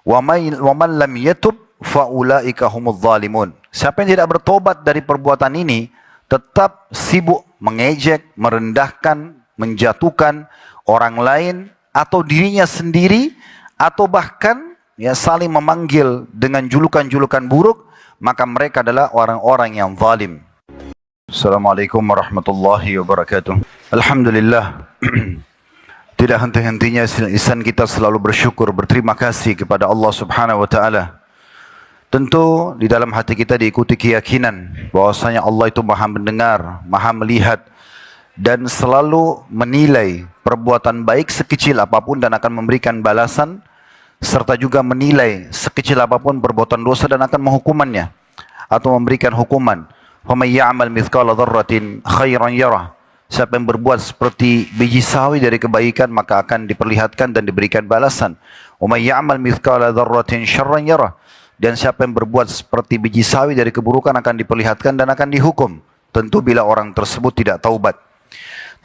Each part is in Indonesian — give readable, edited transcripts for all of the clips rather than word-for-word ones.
Wa man lam yatub fa ulaika humudz zalimun. Siapa yang tidak bertobat dari perbuatan ini, tetap sibuk mengejek, merendahkan, menjatuhkan orang lain atau dirinya sendiri, atau bahkan ya saling memanggil dengan julukan-julukan buruk, maka mereka adalah orang-orang yang zalim. Assalamualaikum warahmatullahi wabarakatuh. Alhamdulillah. Tidak henti-hentinya lisan kita selalu bersyukur, berterima kasih kepada Allah Subhanahu wa taala. Tentu di dalam hati kita diikuti keyakinan bahwasanya Allah itu Maha mendengar, Maha melihat, dan selalu menilai perbuatan baik sekecil apapun dan akan memberikan balasan, serta juga menilai sekecil apapun perbuatan dosa dan akan menghukumannya atau memberikan hukuman. Faman ya'mal mithqala dzarratin khairan yarah. Siapa yang berbuat seperti biji sawi dari kebaikan, maka akan diperlihatkan dan diberikan balasan. Wa may ya'mal mithqala dzarratin syarran yarah. Dan siapa yang berbuat seperti biji sawi dari keburukan akan diperlihatkan dan akan dihukum. Tentu bila orang tersebut tidak taubat.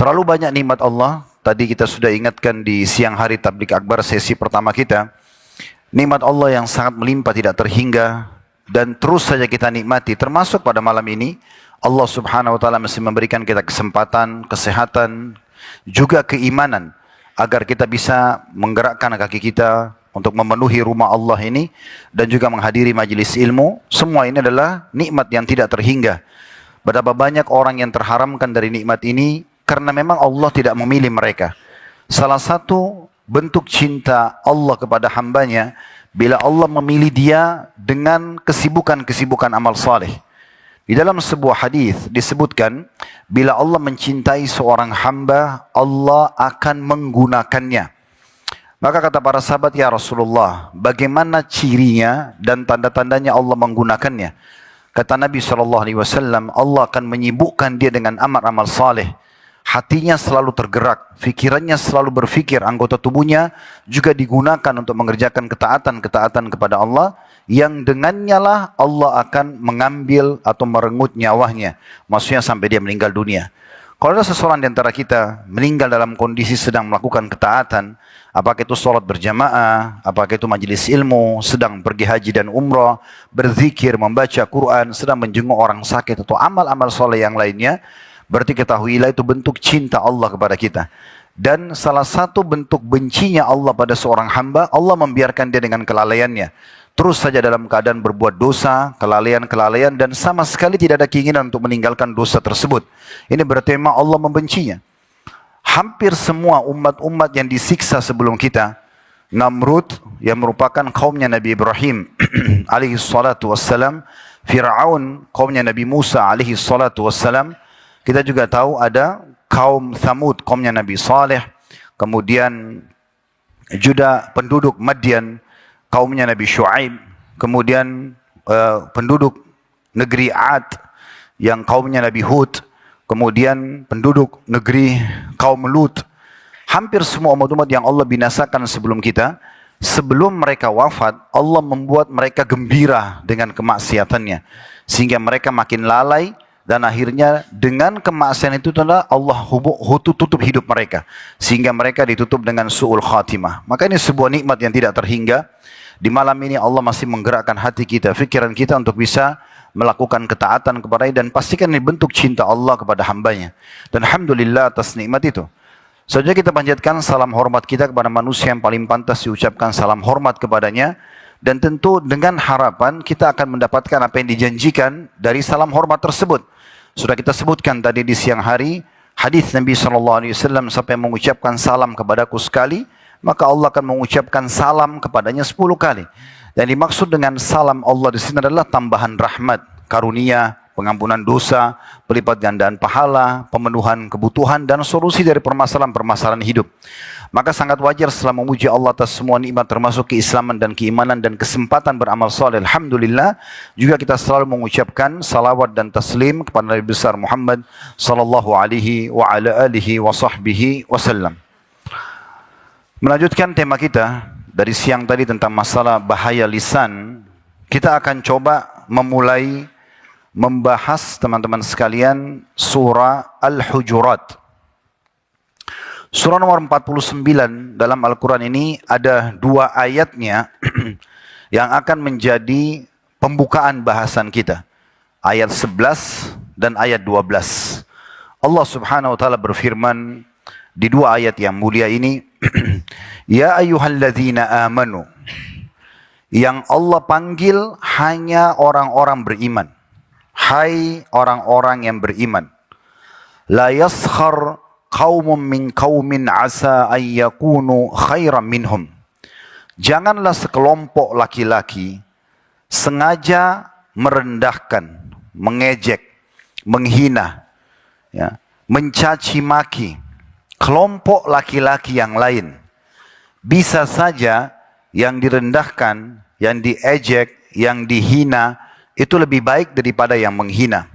Terlalu banyak nikmat Allah. Tadi kita sudah ingatkan di siang hari tablik akbar sesi pertama kita. Nikmat Allah yang sangat melimpah tidak terhingga dan terus saja kita nikmati. Termasuk pada malam ini Allah Subhanahu wa taala masih memberikan kita kesempatan, kesehatan, juga keimanan agar kita bisa menggerakkan kaki kita untuk memenuhi rumah Allah ini dan juga menghadiri majelis ilmu. Semua ini adalah nikmat yang tidak terhingga. Betapa banyak orang yang terharamkan dari nikmat ini karena memang Allah tidak memilih mereka. Salah satu bentuk cinta Allah kepada hambanya bila Allah memilih dia dengan kesibukan-kesibukan amal saleh. Di dalam sebuah hadis disebutkan, bila Allah mencintai seorang hamba, Allah akan menggunakannya. Maka kata para sahabat, ya Rasulullah, bagaimana cirinya dan tanda-tandanya Allah menggunakannya? Kata Nabi SAW, Allah akan menyibukkan dia dengan amal-amal saleh. Hatinya selalu tergerak, fikirannya selalu berfikir, anggota tubuhnya juga digunakan untuk mengerjakan ketaatan-ketaatan kepada Allah, yang dengannya lah Allah akan mengambil atau merenggut nyawanya. Maksudnya sampai dia meninggal dunia. Kalau ada seseorang di antara kita meninggal dalam kondisi sedang melakukan ketaatan, apakah itu sholat berjamaah, apakah itu majelis ilmu, sedang pergi haji dan umrah, berzikir, membaca Quran, sedang menjenguk orang sakit, atau amal-amal soleh yang lainnya, berarti ketahuilah itu bentuk cinta Allah kepada kita. Dan salah satu bentuk bencinya Allah pada seorang hamba, Allah membiarkan dia dengan kelalaiannya. Terus saja dalam keadaan berbuat dosa, kelalaian-kelalaian, dan sama sekali tidak ada keinginan untuk meninggalkan dosa tersebut. Ini berarti memang Allah membencinya. Hampir semua umat-umat yang disiksa sebelum kita, Namrud yang merupakan kaumnya Nabi Ibrahim alaihi salatu wassalam, Fir'aun kaumnya Nabi Musa alaihi salatu wassalam, kita juga tahu ada kaum Thamud kaumnya Nabi Saleh, kemudian juga penduduk Madian kaumnya Nabi Shu'aib, kemudian penduduk negeri Ad yang kaumnya Nabi Hud, kemudian penduduk negeri kaum Lut. Hampir semua umat-umat yang Allah binasakan sebelum kita, sebelum mereka wafat, Allah membuat mereka gembira dengan kemaksiatannya, sehingga mereka makin lalai, dan akhirnya dengan kemaksiatan itu adalah Allah tutup hidup mereka, sehingga mereka ditutup dengan su'ul khatimah. Maka ini sebuah nikmat yang tidak terhingga. Di malam ini Allah masih menggerakkan hati kita, fikiran kita untuk bisa melakukan ketaatan kepadanya, dan pastikan ini bentuk cinta Allah kepada hambanya. Dan alhamdulillah atas nikmat itu. Selanjutnya kita panjatkan salam hormat kita kepada manusia yang paling pantas diucapkan salam hormat kepadanya, dan tentu dengan harapan kita akan mendapatkan apa yang dijanjikan dari salam hormat tersebut. Sudah kita sebutkan tadi di siang hari hadis Nabi SAW, siapa yang mengucapkan salam kepadaku sekali, maka Allah akan mengucapkan salam kepadanya 10 kali. Dan dimaksud dengan salam Allah di sini adalah tambahan rahmat, karunia, pengampunan dosa, pelipat gandaan pahala, pemenuhan kebutuhan, dan solusi dari permasalahan-permasalahan hidup. Maka sangat wajar setelah memuji Allah atas semua nikmat termasuk keislaman dan keimanan dan kesempatan beramal saleh, alhamdulillah, juga kita selalu mengucapkan salawat dan taslim kepada Nabi besar Muhammad sallallahu alaihi wa ala alihi wa sahbihi wasallam. Melanjutkan tema kita dari siang tadi tentang masalah bahaya lisan, kita akan coba memulai membahas teman-teman sekalian surah Al-Hujurat. Surah nomor 49 dalam Al-Quran ini ada dua ayatnya yang akan menjadi pembukaan bahasan kita. Ayat 11 dan ayat 12. Allah subhanahu wa ta'ala berfirman di dua ayat yang mulia ini, Ya ayyuhalladzina amanu. Yang Allah panggil hanya orang-orang beriman. Hai orang-orang yang beriman. La yaskhar qaumun min qaumin asa an yakunu khairan minhum. Janganlah sekelompok laki-laki sengaja merendahkan, mengejek, menghina, ya, mencaci maki kelompok laki-laki yang lain. Bisa saja yang direndahkan, yang diejek, yang dihina itu lebih baik daripada yang menghina.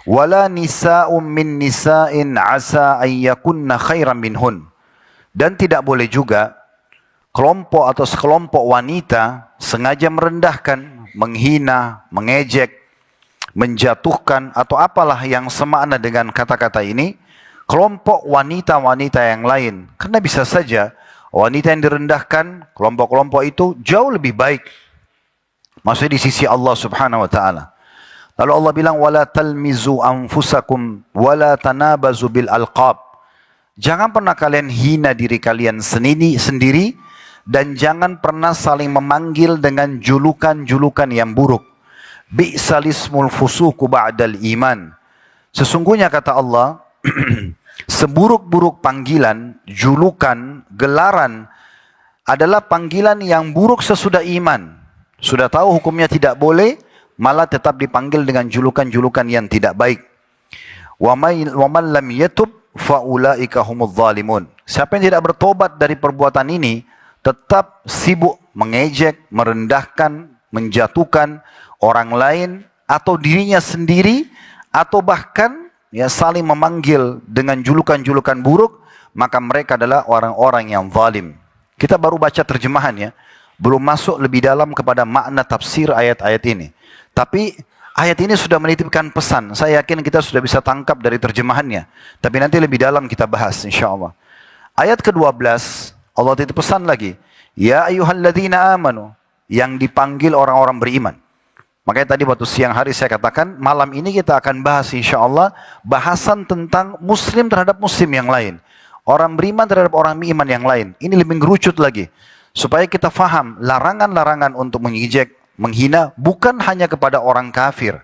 Wala nisa'um min nisa'in asa ayyakunna khairan minhun. Dan tidak boleh juga kelompok atau sekelompok wanita sengaja merendahkan, menghina, mengejek, menjatuhkan atau apalah yang semakna dengan kata-kata ini kelompok wanita-wanita yang lain. Karena bisa saja wanita yang direndahkan, kelompok-kelompok itu jauh lebih baik maksudnya di sisi Allah subhanahu wa ta'ala. Lalu Allah bilang, wala talmizu anfusakum wala tanabazu bil alqab. Jangan pernah kalian hina diri kalian sendiri dan jangan pernah saling memanggil dengan julukan-julukan yang buruk. Bi'salismul fusuku ba'dal iman. Sesungguhnya kata Allah, seburuk-buruk panggilan, julukan, gelaran adalah panggilan yang buruk sesudah iman. Sudah tahu hukumnya tidak boleh, malah tetap dipanggil dengan julukan-julukan yang tidak baik. Wa man lam yatub fa ulaika humudz zalimun. Siapa yang tidak bertobat dari perbuatan ini, tetap sibuk mengejek, merendahkan, menjatuhkan orang lain atau dirinya sendiri atau bahkan ya saling memanggil dengan julukan-julukan buruk, maka mereka adalah orang-orang yang zalim. Kita baru baca terjemahannya, belum masuk lebih dalam kepada makna tafsir ayat-ayat ini. Tapi ayat ini sudah menitipkan pesan. Saya yakin kita sudah bisa tangkap dari terjemahannya. Tapi nanti lebih dalam kita bahas insyaAllah. Ayat ke-12, Allah titip pesan lagi. Ya ayyuhalladzina amanu. Yang dipanggil orang-orang beriman. Makanya tadi waktu siang hari saya katakan, malam ini kita akan bahas insyaAllah bahasan tentang muslim terhadap muslim yang lain. Orang beriman terhadap orang beriman yang lain. Ini lebih ngerucut lagi. Supaya kita faham larangan-larangan untuk mengejek, menghina bukan hanya kepada orang kafir,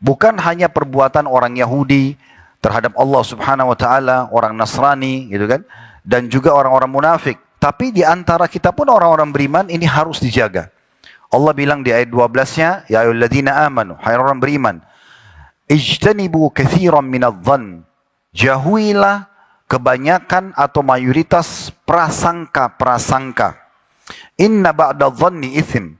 bukan hanya perbuatan orang Yahudi terhadap Allah subhanahu wa ta'ala, orang Nasrani gitu kan, dan juga orang-orang munafik, tapi di antara kita pun orang-orang beriman ini harus dijaga. Allah bilang di ayat 12-nya, ya ayyuhalladzina amanu, hai orang beriman, ijtanibu katsiran minadh-dhann, jauhilah kebanyakan atau mayoritas prasangka-prasangka. Inna ba'dadh-dhanni itsm.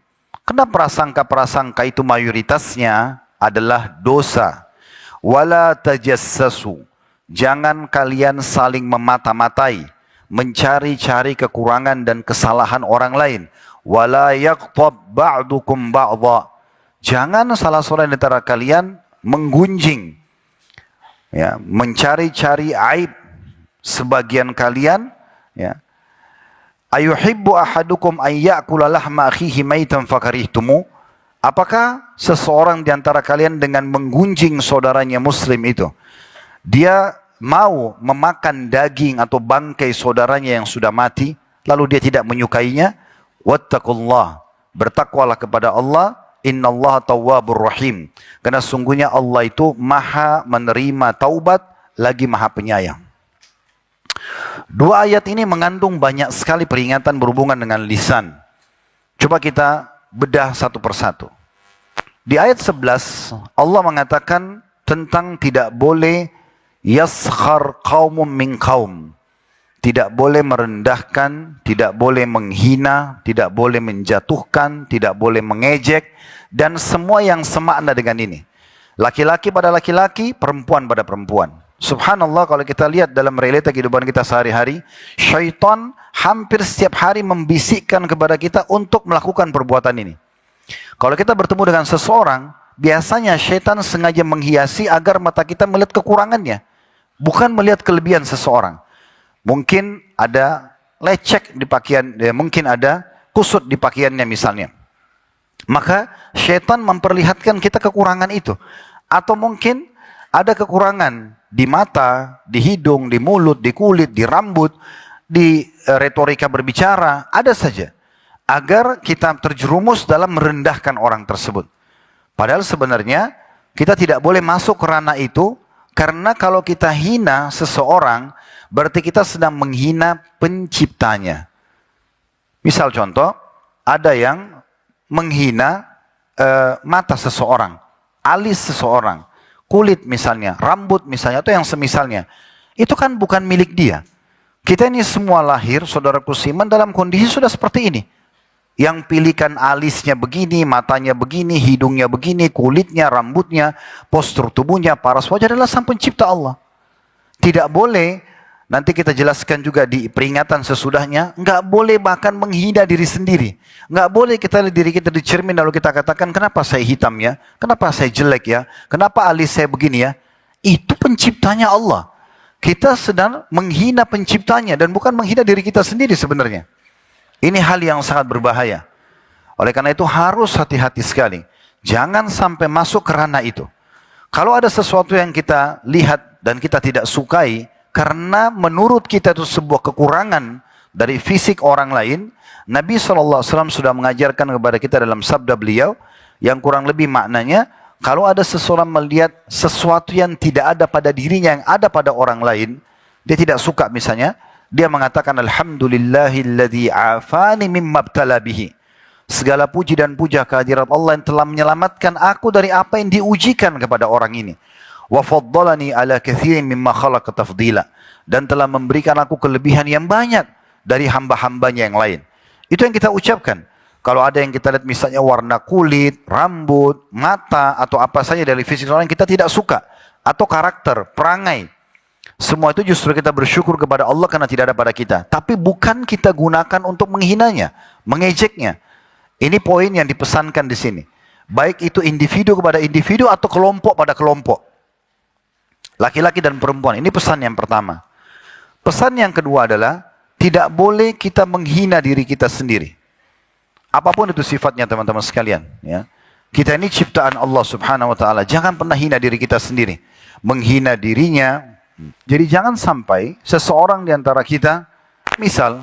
Karena prasangka-prasangka itu mayoritasnya adalah dosa. Wala tajassasu. Jangan kalian saling memata-matai, mencari-cari kekurangan dan kesalahan orang lain. Wala yaghtab ba'dukum ba'dha. Jangan salah seorang di antara kalian menggunjing, ya, mencari-cari aib sebagian kalian, ya. Ayuhibbu ahadukum an ya'kula lahma akhihi maitan fakarihtumu. Apakah seseorang di antara kalian dengan menggunjing saudaranya muslim itu, dia mau memakan daging atau bangkai saudaranya yang sudah mati, lalu dia tidak menyukainya? Wattaqullah, bertakwalah kepada Allah, innallaha tawwabur rahim. Karena sungguhnya Allah itu maha menerima taubat, lagi maha penyayang. Dua ayat ini mengandung banyak sekali peringatan berhubungan dengan lisan. Coba kita bedah satu persatu. Di ayat 11, Allah mengatakan tentang tidak boleh yaskhar qaumun min qaum. Tidak boleh merendahkan, tidak boleh menghina, tidak boleh menjatuhkan, tidak boleh mengejek, dan semua yang semakna dengan ini. Laki-laki pada laki-laki, perempuan pada perempuan. Subhanallah, kalau kita lihat dalam realita kehidupan kita sehari-hari, syaitan hampir setiap hari membisikkan kepada kita untuk melakukan perbuatan ini. Kalau kita bertemu dengan seseorang, biasanya syaitan sengaja menghiasi agar mata kita melihat kekurangannya, bukan melihat kelebihan seseorang. Mungkin ada lecek di pakaian, mungkin ada kusut di pakaiannya misalnya. Maka syaitan memperlihatkan kita kekurangan itu. Atau mungkin ada kekurangan di mata, di hidung, di mulut, di kulit, di rambut, di retorika berbicara, ada saja. Agar kita terjerumus dalam merendahkan orang tersebut. Padahal sebenarnya kita tidak boleh masuk ke ranah itu, karena kalau kita hina seseorang, berarti kita sedang menghina penciptanya. Misal contoh, ada yang menghina mata seseorang, alis seseorang, kulit misalnya, rambut misalnya, atau yang semisalnya. Itu kan bukan milik dia. Kita ini semua lahir, saudaraku Siman, dalam kondisi sudah seperti ini. Yang pilihkan alisnya begini, matanya begini, hidungnya begini, kulitnya, rambutnya, postur tubuhnya, paras wajah adalah Sang Pencipta Allah. Tidak boleh, nanti kita jelaskan juga di peringatan sesudahnya, nggak boleh bahkan menghina diri sendiri. Nggak boleh kita lihat diri kita di cermin lalu kita katakan, kenapa saya hitam ya? Kenapa saya jelek ya? Kenapa alis saya begini ya? Itu penciptanya Allah. Kita sedang menghina penciptanya dan bukan menghina diri kita sendiri sebenarnya. Ini hal yang sangat berbahaya. Oleh karena itu harus hati-hati sekali. Jangan sampai masuk ke ranah itu. Kalau ada sesuatu yang kita lihat dan kita tidak sukai, karena menurut kita itu sebuah kekurangan dari fisik orang lain, Nabi SAW sudah mengajarkan kepada kita dalam sabda beliau, yang kurang lebih maknanya, kalau ada seseorang melihat sesuatu yang tidak ada pada dirinya, yang ada pada orang lain, dia tidak suka misalnya, dia mengatakan alhamdulillahilladzi afani mimma ibtala bihi. Segala puji dan puja kehadirat Allah yang telah menyelamatkan aku dari apa yang diujikan kepada orang ini. Wa faddalani ala katsirin mimma khalaqa tafdila, dan telah memberikan aku kelebihan yang banyak dari hamba-hambanya yang lain. Itu yang kita ucapkan. Kalau ada yang kita lihat misalnya warna kulit, rambut, mata atau apa saja dari fisik orang kita tidak suka, atau karakter, perangai, semua itu justru kita bersyukur kepada Allah karena tidak ada pada kita. Tapi bukan kita gunakan untuk menghinanya, mengejeknya. Ini poin yang dipesankan di sini. Baik itu individu kepada individu atau kelompok pada kelompok. Laki-laki dan perempuan. Ini pesan yang pertama. Pesan yang kedua adalah tidak boleh kita menghina diri kita sendiri. Apapun itu sifatnya teman-teman sekalian. Ya. Kita ini ciptaan Allah Subhanahu Wa Taala. Jangan pernah hina diri kita sendiri. Menghina dirinya. Jadi jangan sampai seseorang di antara kita, misal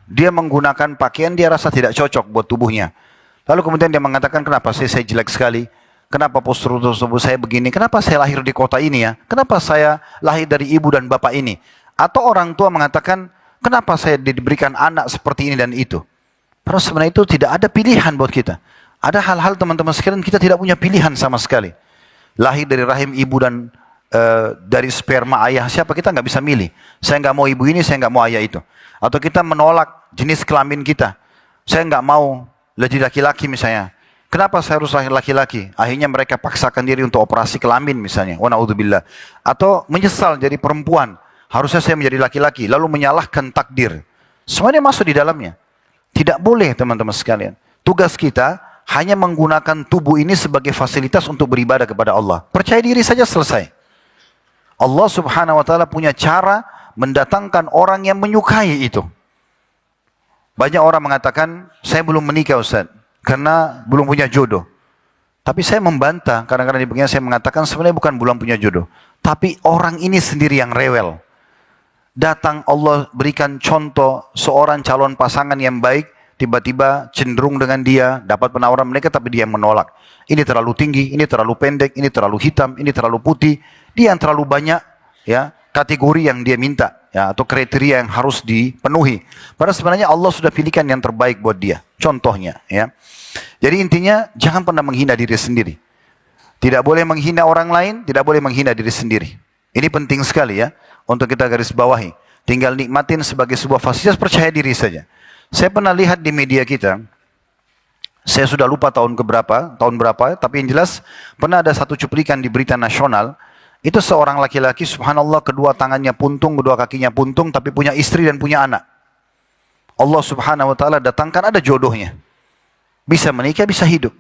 dia menggunakan pakaian dia rasa tidak cocok buat tubuhnya. Lalu kemudian dia mengatakan, kenapa saya jelek sekali? Kenapa postur tubuh saya begini? Kenapa saya lahir di kota ini ya? Kenapa saya lahir dari ibu dan bapak ini? Atau orang tua mengatakan, kenapa saya diberikan anak seperti ini dan itu? Padahal sebenarnya itu tidak ada pilihan buat kita. Ada hal-hal teman-teman sekalian kita tidak punya pilihan sama sekali. Lahir dari rahim ibu dan dari sperma ayah siapa, kita nggak bisa milih. Saya nggak mau ibu ini, saya nggak mau ayah itu. Atau kita menolak jenis kelamin kita. Saya nggak mau jadi laki-laki misalnya. Kenapa saya harus lahir laki-laki? Akhirnya mereka paksakan diri untuk operasi kelamin misalnya. Wa na'udzubillah. Atau menyesal jadi perempuan. Harusnya saya menjadi laki-laki. Lalu menyalahkan takdir. Semuanya masuk di dalamnya. Tidak boleh teman-teman sekalian. Tugas kita hanya menggunakan tubuh ini sebagai fasilitas untuk beribadah kepada Allah. Percaya diri saja selesai. Allah Subhanahu Wa Taala punya cara mendatangkan orang yang menyukai itu. Banyak orang mengatakan, saya belum menikah Ustaz, karena belum punya jodoh. Tapi saya membantah, kadang-kadang di bagian saya mengatakan sebenarnya bukan belum punya jodoh. Tapi orang ini sendiri yang rewel. Datang Allah berikan contoh seorang calon pasangan yang baik, tiba-tiba cenderung dengan dia, dapat penawaran mereka tapi dia menolak. Ini terlalu tinggi, ini terlalu pendek, ini terlalu hitam, ini terlalu putih. Dia yang terlalu banyak ya kategori yang dia minta ya, atau kriteria yang harus dipenuhi. Padahal sebenarnya Allah sudah pilihkan yang terbaik buat dia. Contohnya ya. Jadi intinya jangan pernah menghina diri sendiri. Tidak boleh menghina orang lain, tidak boleh menghina diri sendiri. Ini penting sekali ya untuk kita garis bawahi. Tinggal nikmatin sebagai sebuah fasilitas, percaya diri saja. Saya pernah lihat di media kita, saya sudah lupa tahun berapa, tapi yang jelas pernah ada satu cuplikan di berita nasional. Itu seorang laki-laki, subhanallah, kedua tangannya puntung, kedua kakinya puntung, tapi punya istri dan punya anak. Allah Subhanahu Wa Taala datangkan ada jodohnya. Bisa menikah, bisa hidup.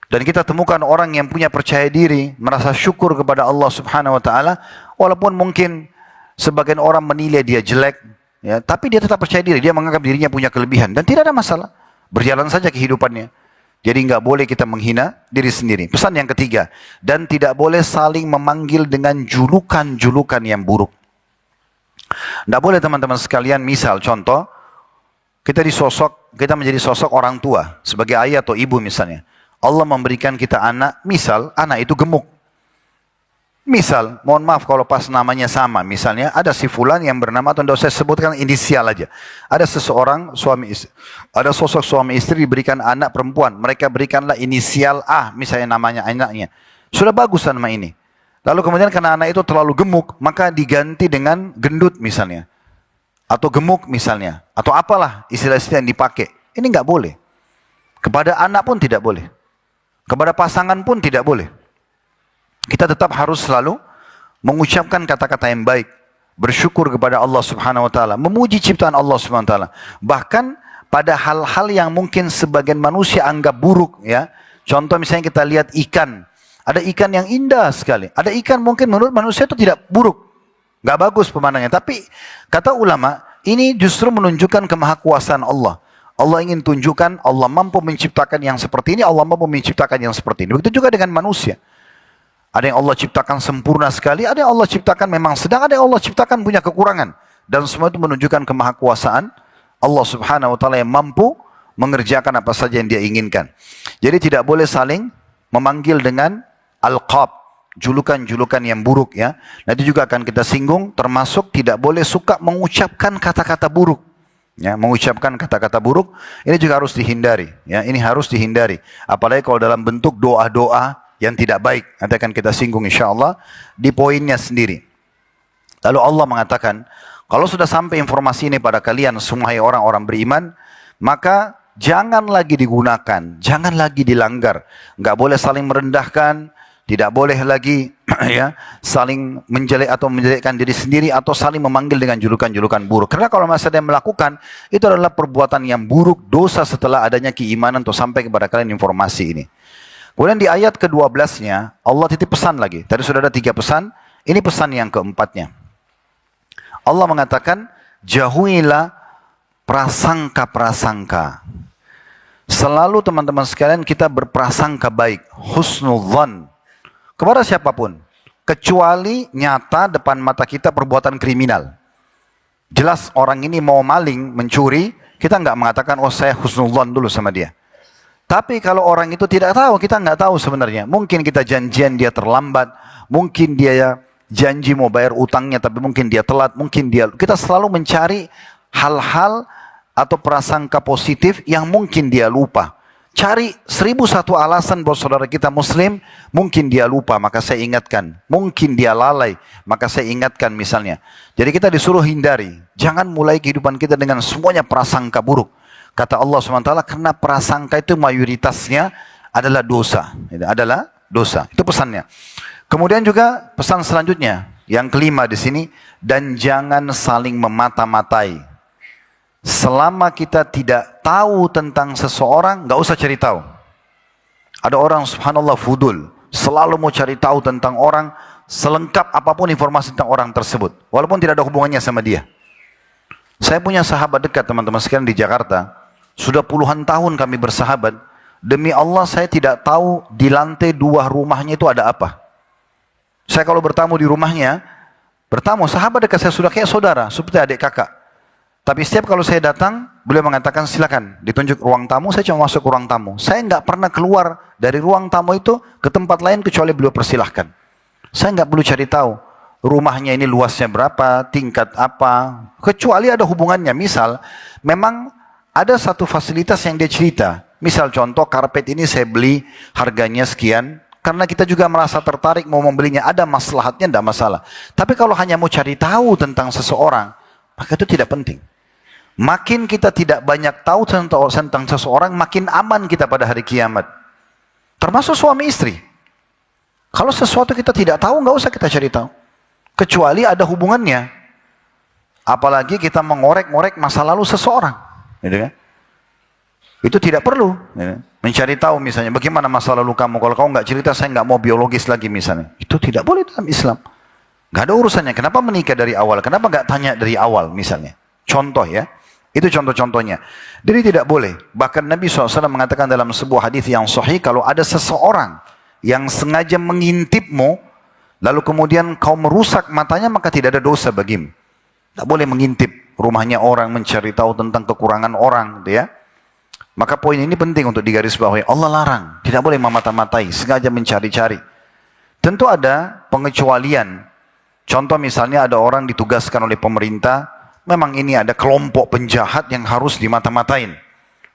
Dan kita temukan orang yang punya percaya diri, merasa syukur kepada Allah Subhanahu Wa Taala, walaupun mungkin Sebagian orang menilai dia jelek, ya, tapi dia tetap percaya diri, dia menganggap dirinya punya kelebihan dan tidak ada masalah. Berjalan saja kehidupannya. Jadi nggak boleh kita menghina diri sendiri. Pesan yang ketiga, dan tidak boleh saling memanggil dengan julukan-julukan yang buruk. Nggak boleh teman-teman sekalian, misal contoh, kita menjadi sosok orang tua, sebagai ayah atau ibu misalnya. Allah memberikan kita anak, misal anak itu gemuk. Misal, mohon maaf kalau pas namanya sama, misalnya ada si fulan yang bernama, atau tidak saya sebutkan inisial aja. Ada seseorang suami istri, ada sosok suami istri diberikan anak perempuan, mereka berikanlah inisial A, misalnya namanya anaknya. Sudah bagus nama ini. Lalu kemudian karena anak itu terlalu gemuk, maka diganti dengan gendut misalnya. Atau gemuk misalnya. Atau apalah istilah-istilah yang dipakai. Ini nggak boleh. Kepada anak pun tidak boleh. Kepada pasangan pun tidak boleh. Kita tetap harus selalu mengucapkan kata-kata yang baik, bersyukur kepada Allah Subhanahu wa taala, memuji ciptaan Allah Subhanahu wa taala. Bahkan pada hal-hal yang mungkin sebagian manusia anggap buruk, ya. Contoh misalnya kita lihat ikan. Ada ikan yang indah sekali. Ada ikan mungkin menurut manusia itu tidak buruk, nggak bagus pemandangannya. Tapi kata ulama, ini justru menunjukkan kemahakuasaan Allah. Allah ingin tunjukkan Allah mampu menciptakan yang seperti ini, Allah mampu menciptakan yang seperti ini. Begitu juga dengan manusia. Ada yang Allah ciptakan sempurna sekali, ada yang Allah ciptakan memang sedang, ada yang Allah ciptakan punya kekurangan. Dan semua itu menunjukkan kemahakuasaan Allah Subhanahu wa taala yang mampu mengerjakan apa saja yang dia inginkan. Jadi tidak boleh saling memanggil dengan alqab, julukan-julukan yang buruk, ya. Nanti juga akan kita singgung, termasuk tidak boleh suka mengucapkan kata-kata buruk. Ya, mengucapkan kata-kata buruk ini juga harus dihindari, ya. Ini harus dihindari. Apalagi kalau dalam bentuk doa-doa yang tidak baik. Nanti akan kita singgung insyaallah di poinnya sendiri. Lalu Allah mengatakan, kalau sudah sampai informasi ini pada kalian semua orang-orang beriman, maka jangan lagi digunakan, jangan lagi dilanggar. Enggak boleh saling merendahkan, tidak boleh lagi ya saling menjelek atau menjelekkan diri sendiri atau saling memanggil dengan julukan-julukan buruk. Karena kalau masih ada yang melakukan, itu adalah perbuatan yang buruk, dosa setelah adanya keimanan atau sampai kepada kalian informasi ini. Kemudian di ayat ke-12-nya, Allah titip pesan lagi. Tadi sudah ada 3 pesan, ini pesan yang keempatnya. Allah mengatakan, jauhilah prasangka-prasangka. Selalu teman-teman sekalian kita berprasangka baik, husnudzan, kepada siapapun. Kecuali nyata depan mata kita perbuatan kriminal. Jelas orang ini mau maling, mencuri, kita nggak mengatakan, oh saya husnudzan dulu sama dia. Tapi kalau orang itu tidak tahu, kita nggak tahu sebenarnya. Mungkin kita janjian dia terlambat, mungkin dia janji mau bayar utangnya, tapi mungkin dia telat, kita selalu mencari hal-hal atau prasangka positif yang mungkin dia lupa. Cari 1001 alasan buat saudara kita muslim, mungkin dia lupa, maka saya ingatkan. Mungkin dia lalai, maka saya ingatkan misalnya. Jadi kita disuruh hindari. Jangan mulai kehidupan kita dengan semuanya prasangka buruk. Kata Allah SWT, karena prasangka itu mayoritasnya adalah dosa. Adalah dosa. Itu pesannya. Kemudian juga pesan selanjutnya, yang kelima di sini, dan jangan saling memata-matai. Selama kita tidak tahu tentang seseorang, nggak usah cari tahu. Ada orang subhanallah fudul, selalu mau cari tahu tentang orang, selengkap apapun informasi tentang orang tersebut, walaupun tidak ada hubungannya sama dia. Saya punya sahabat dekat teman-teman sekalian di Jakarta. Sudah puluhan tahun kami bersahabat. Demi Allah saya tidak tahu di lantai 2 rumahnya itu ada apa. Saya kalau bertamu di rumahnya, sahabat dekat saya sudah kayak saudara, seperti adik kakak. Tapi setiap kalau saya datang, beliau mengatakan silakan ditunjuk ruang tamu, saya cuma masuk ruang tamu. Saya nggak pernah keluar dari ruang tamu itu ke tempat lain kecuali beliau persilahkan. Saya nggak perlu cari tahu rumahnya ini luasnya berapa, tingkat apa, kecuali ada hubungannya. Misal, memang ada satu fasilitas yang dia cerita. Misal contoh, karpet ini saya beli harganya sekian. Karena kita juga merasa tertarik mau membelinya. Ada maslahatnya, tidak masalah. Tapi kalau hanya mau cari tahu tentang seseorang, maka itu tidak penting. Makin kita tidak banyak tahu tentang seseorang, makin aman kita pada hari kiamat. Termasuk suami istri. Kalau sesuatu kita tidak tahu, nggak usah kita cari tahu. Kecuali ada hubungannya. Apalagi kita mengorek-ngorek masa lalu seseorang. Gitu kan? Itu tidak perlu. Gitu. Mencari tahu misalnya, bagaimana masa lalu kamu. Kalau kamu nggak cerita, saya nggak mau biologis lagi misalnya. Itu tidak boleh dalam Islam. Nggak ada urusannya. Kenapa menikah dari awal? Kenapa nggak tanya dari awal misalnya? Contoh ya. Itu contoh-contohnya. Jadi tidak boleh. Bahkan Nabi SAW mengatakan dalam sebuah hadis yang sahih, kalau ada seseorang yang sengaja mengintipmu, lalu kemudian kau merusak matanya, maka tidak ada dosa bagimu. Tidak boleh mengintip rumahnya orang, mencari tahu tentang kekurangan orang, gitu ya. Maka poin ini penting untuk digarisbawahi. Allah larang, tidak boleh memata-matai, sengaja mencari-cari. Tentu ada pengecualian. Contoh misalnya ada orang ditugaskan oleh pemerintah, memang ini ada kelompok penjahat yang harus dimata-matain.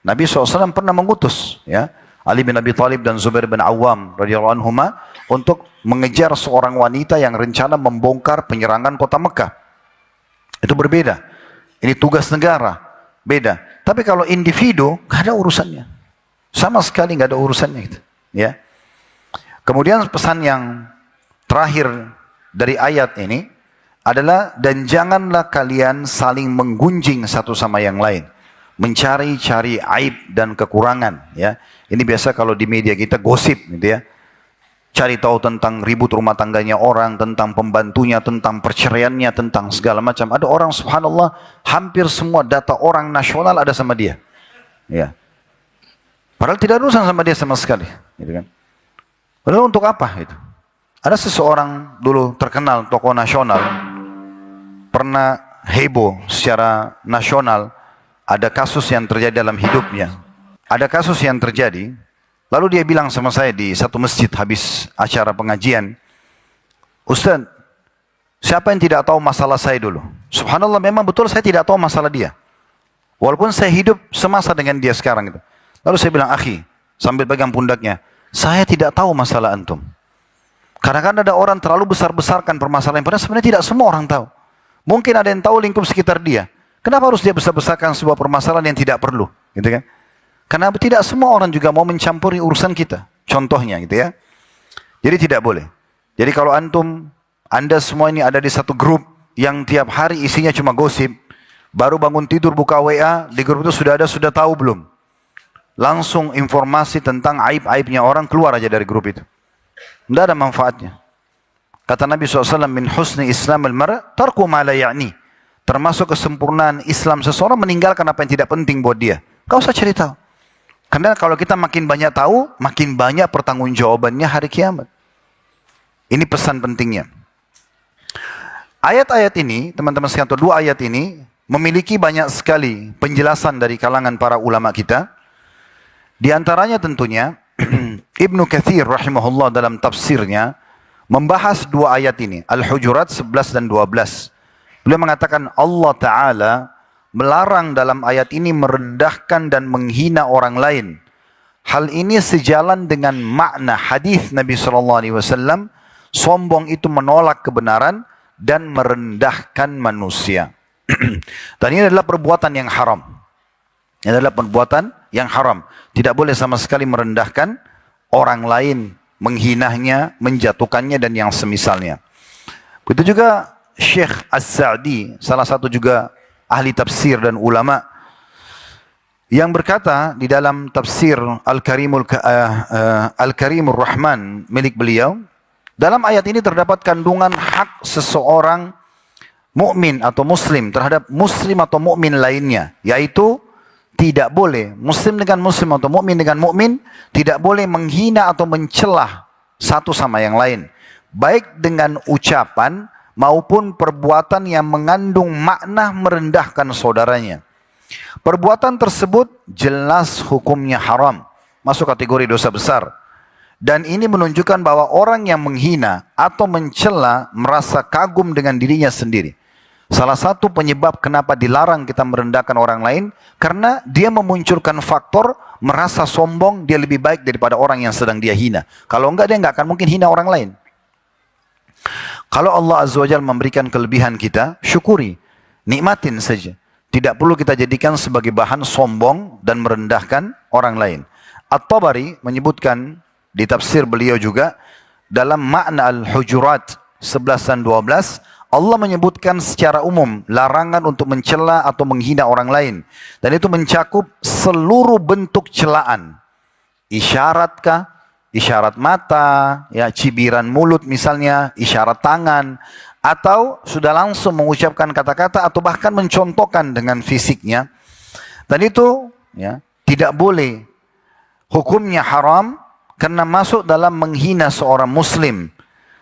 Nabi SAW pernah mengutus ya, Ali bin Abi Thalib dan Zubair bin Awam radhiyallahu anhuma untuk mengejar seorang wanita yang rencana membongkar penyerangan kota Mekah. Itu berbeda. Ini tugas negara, beda. Tapi kalau individu, nggak ada urusannya. Sama sekali nggak ada urusannya gitu. Ya. Kemudian pesan yang terakhir dari ayat ini adalah, dan janganlah kalian saling menggunjing satu sama yang lain, mencari-cari aib dan kekurangan. Ya, ini biasa kalau di media kita gosip, gitu ya. Cari tahu tentang ribut rumah tangganya orang, tentang pembantunya, tentang perceraiannya, tentang segala macam. Ada orang subhanallah, hampir semua data orang nasional ada sama dia. Ya, padahal tidak ada urusan sama dia sama sekali. Gitu kan. Padahal untuk apa itu? Ada seseorang dulu terkenal, tokoh nasional, pernah heboh secara nasional, ada kasus yang terjadi dalam hidupnya. Ada kasus yang terjadi, lalu dia bilang sama saya di satu masjid habis acara pengajian, Ustaz, siapa yang tidak tahu masalah saya dulu? Subhanallah, memang betul saya tidak tahu masalah dia. Walaupun saya hidup semasa dengan dia sekarang. Gitu. Lalu saya bilang, akhi, sambil pegang pundaknya, saya tidak tahu masalah antum. Kadang-kadang ada orang terlalu besar-besarkan permasalahan, padahal sebenarnya tidak semua orang tahu. Mungkin ada yang tahu lingkup sekitar dia. Kenapa harus dia besar-besarkan sebuah permasalahan yang tidak perlu? Gitu kan? Karena tidak semua orang juga mau mencampuri urusan kita. Contohnya gitu ya. Jadi tidak boleh. Jadi kalau Anda semua ini ada di satu grup yang tiap hari isinya cuma gosip, baru bangun tidur buka WA, di grup itu sudah tahu belum? Langsung informasi tentang aib-aibnya orang keluar aja dari grup itu. Tidak ada manfaatnya. Kata Nabi SAW, min husni islam al-mar' tarku ma la ya'ni. Termasuk kesempurnaan Islam seseorang meninggalkan apa yang tidak penting buat dia. Kau usah cari tahu. Karena kalau kita makin banyak tahu, makin banyak pertanggungjawabannya hari kiamat. Ini pesan pentingnya. Ayat-ayat ini, teman-teman sekalian, dua ayat ini memiliki banyak sekali penjelasan dari kalangan para ulama kita. Di antaranya tentunya Ibnu Katsir rahimahullah dalam tafsirnya membahas dua ayat ini, Al-Hujurat 11 dan 12. Beliau mengatakan Allah Ta'ala melarang dalam ayat ini merendahkan dan menghina orang lain. Hal ini sejalan dengan makna hadis Nabi SAW, sombong itu menolak kebenaran dan merendahkan manusia. Dan ini adalah perbuatan yang haram. Ini adalah perbuatan yang haram. Tidak boleh sama sekali merendahkan orang lain, menghinanya, menjatuhkannya dan yang semisalnya. Begitu juga Syekh As-Sa'di, salah satu juga ahli tafsir dan ulama, yang berkata di dalam tafsir Al-Karimur Rahman milik beliau, dalam ayat ini terdapat kandungan hak seseorang mukmin atau muslim terhadap muslim atau mukmin lainnya, yaitu tidak boleh muslim dengan muslim atau mukmin dengan mukmin tidak boleh menghina atau mencelah satu sama yang lain, baik dengan ucapan maupun perbuatan yang mengandung makna merendahkan saudaranya. Perbuatan tersebut jelas hukumnya haram, masuk kategori dosa besar. Dan ini menunjukkan bahwa orang yang menghina atau mencela merasa kagum dengan dirinya sendiri. Salah satu penyebab kenapa dilarang kita merendahkan orang lain, karena dia memunculkan faktor merasa sombong, dia lebih baik daripada orang yang sedang dia hina. Kalau enggak, dia enggak akan mungkin hina orang lain. Kalau Allah Azza wa Jalla memberikan kelebihan kita, syukuri, nikmatin saja. Tidak perlu kita jadikan sebagai bahan sombong dan merendahkan orang lain. At-Tabari menyebutkan di tafsir beliau juga, dalam makna Al-Hujurat 11 dan 12, Allah menyebutkan secara umum larangan untuk mencela atau menghina orang lain. Dan itu mencakup seluruh bentuk celaan. Isyaratkah? Isyarat mata, ya, cibiran mulut misalnya, isyarat tangan, atau sudah langsung mengucapkan kata-kata atau bahkan mencontohkan dengan fisiknya. Dan itu ya, tidak boleh. Hukumnya haram karena masuk dalam menghina seorang muslim.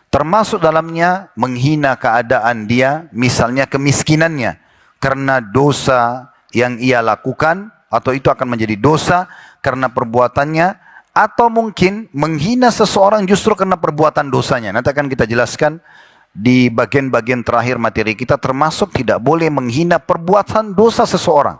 Termasuk dalamnya menghina keadaan dia, misalnya kemiskinannya. Karena dosa yang ia lakukan, atau itu akan menjadi dosa karena perbuatannya, atau mungkin menghina seseorang justru karena perbuatan dosanya. Nanti akan kita jelaskan di bagian-bagian terakhir materi kita, termasuk tidak boleh menghina perbuatan dosa seseorang.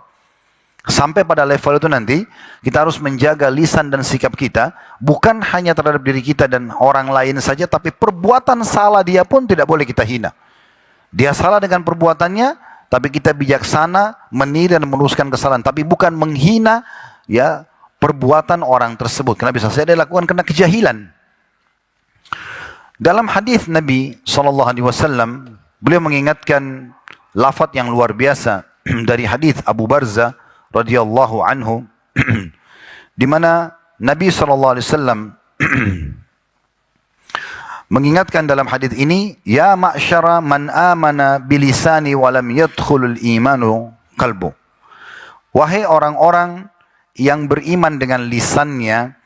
Sampai pada level itu nanti, kita harus menjaga lisan dan sikap kita, bukan hanya terhadap diri kita dan orang lain saja, tapi perbuatan salah dia pun tidak boleh kita hina. Dia salah dengan perbuatannya, tapi kita bijaksana, menilai dan meluruskan kesalahan. Tapi bukan menghina ya perbuatan orang tersebut. Karena bisa saja dilakukan karena kejahilan. Dalam hadis Nabi SAW, beliau mengingatkan lafaz yang luar biasa dari hadis Abu Barzah radhiyallahu anhu, di mana Nabi SAW mengingatkan dalam hadis ini, ya ma'syara man amana bilisani walam yadkhulul imanu qalbu. Wahai orang-orang yang beriman dengan lisannya,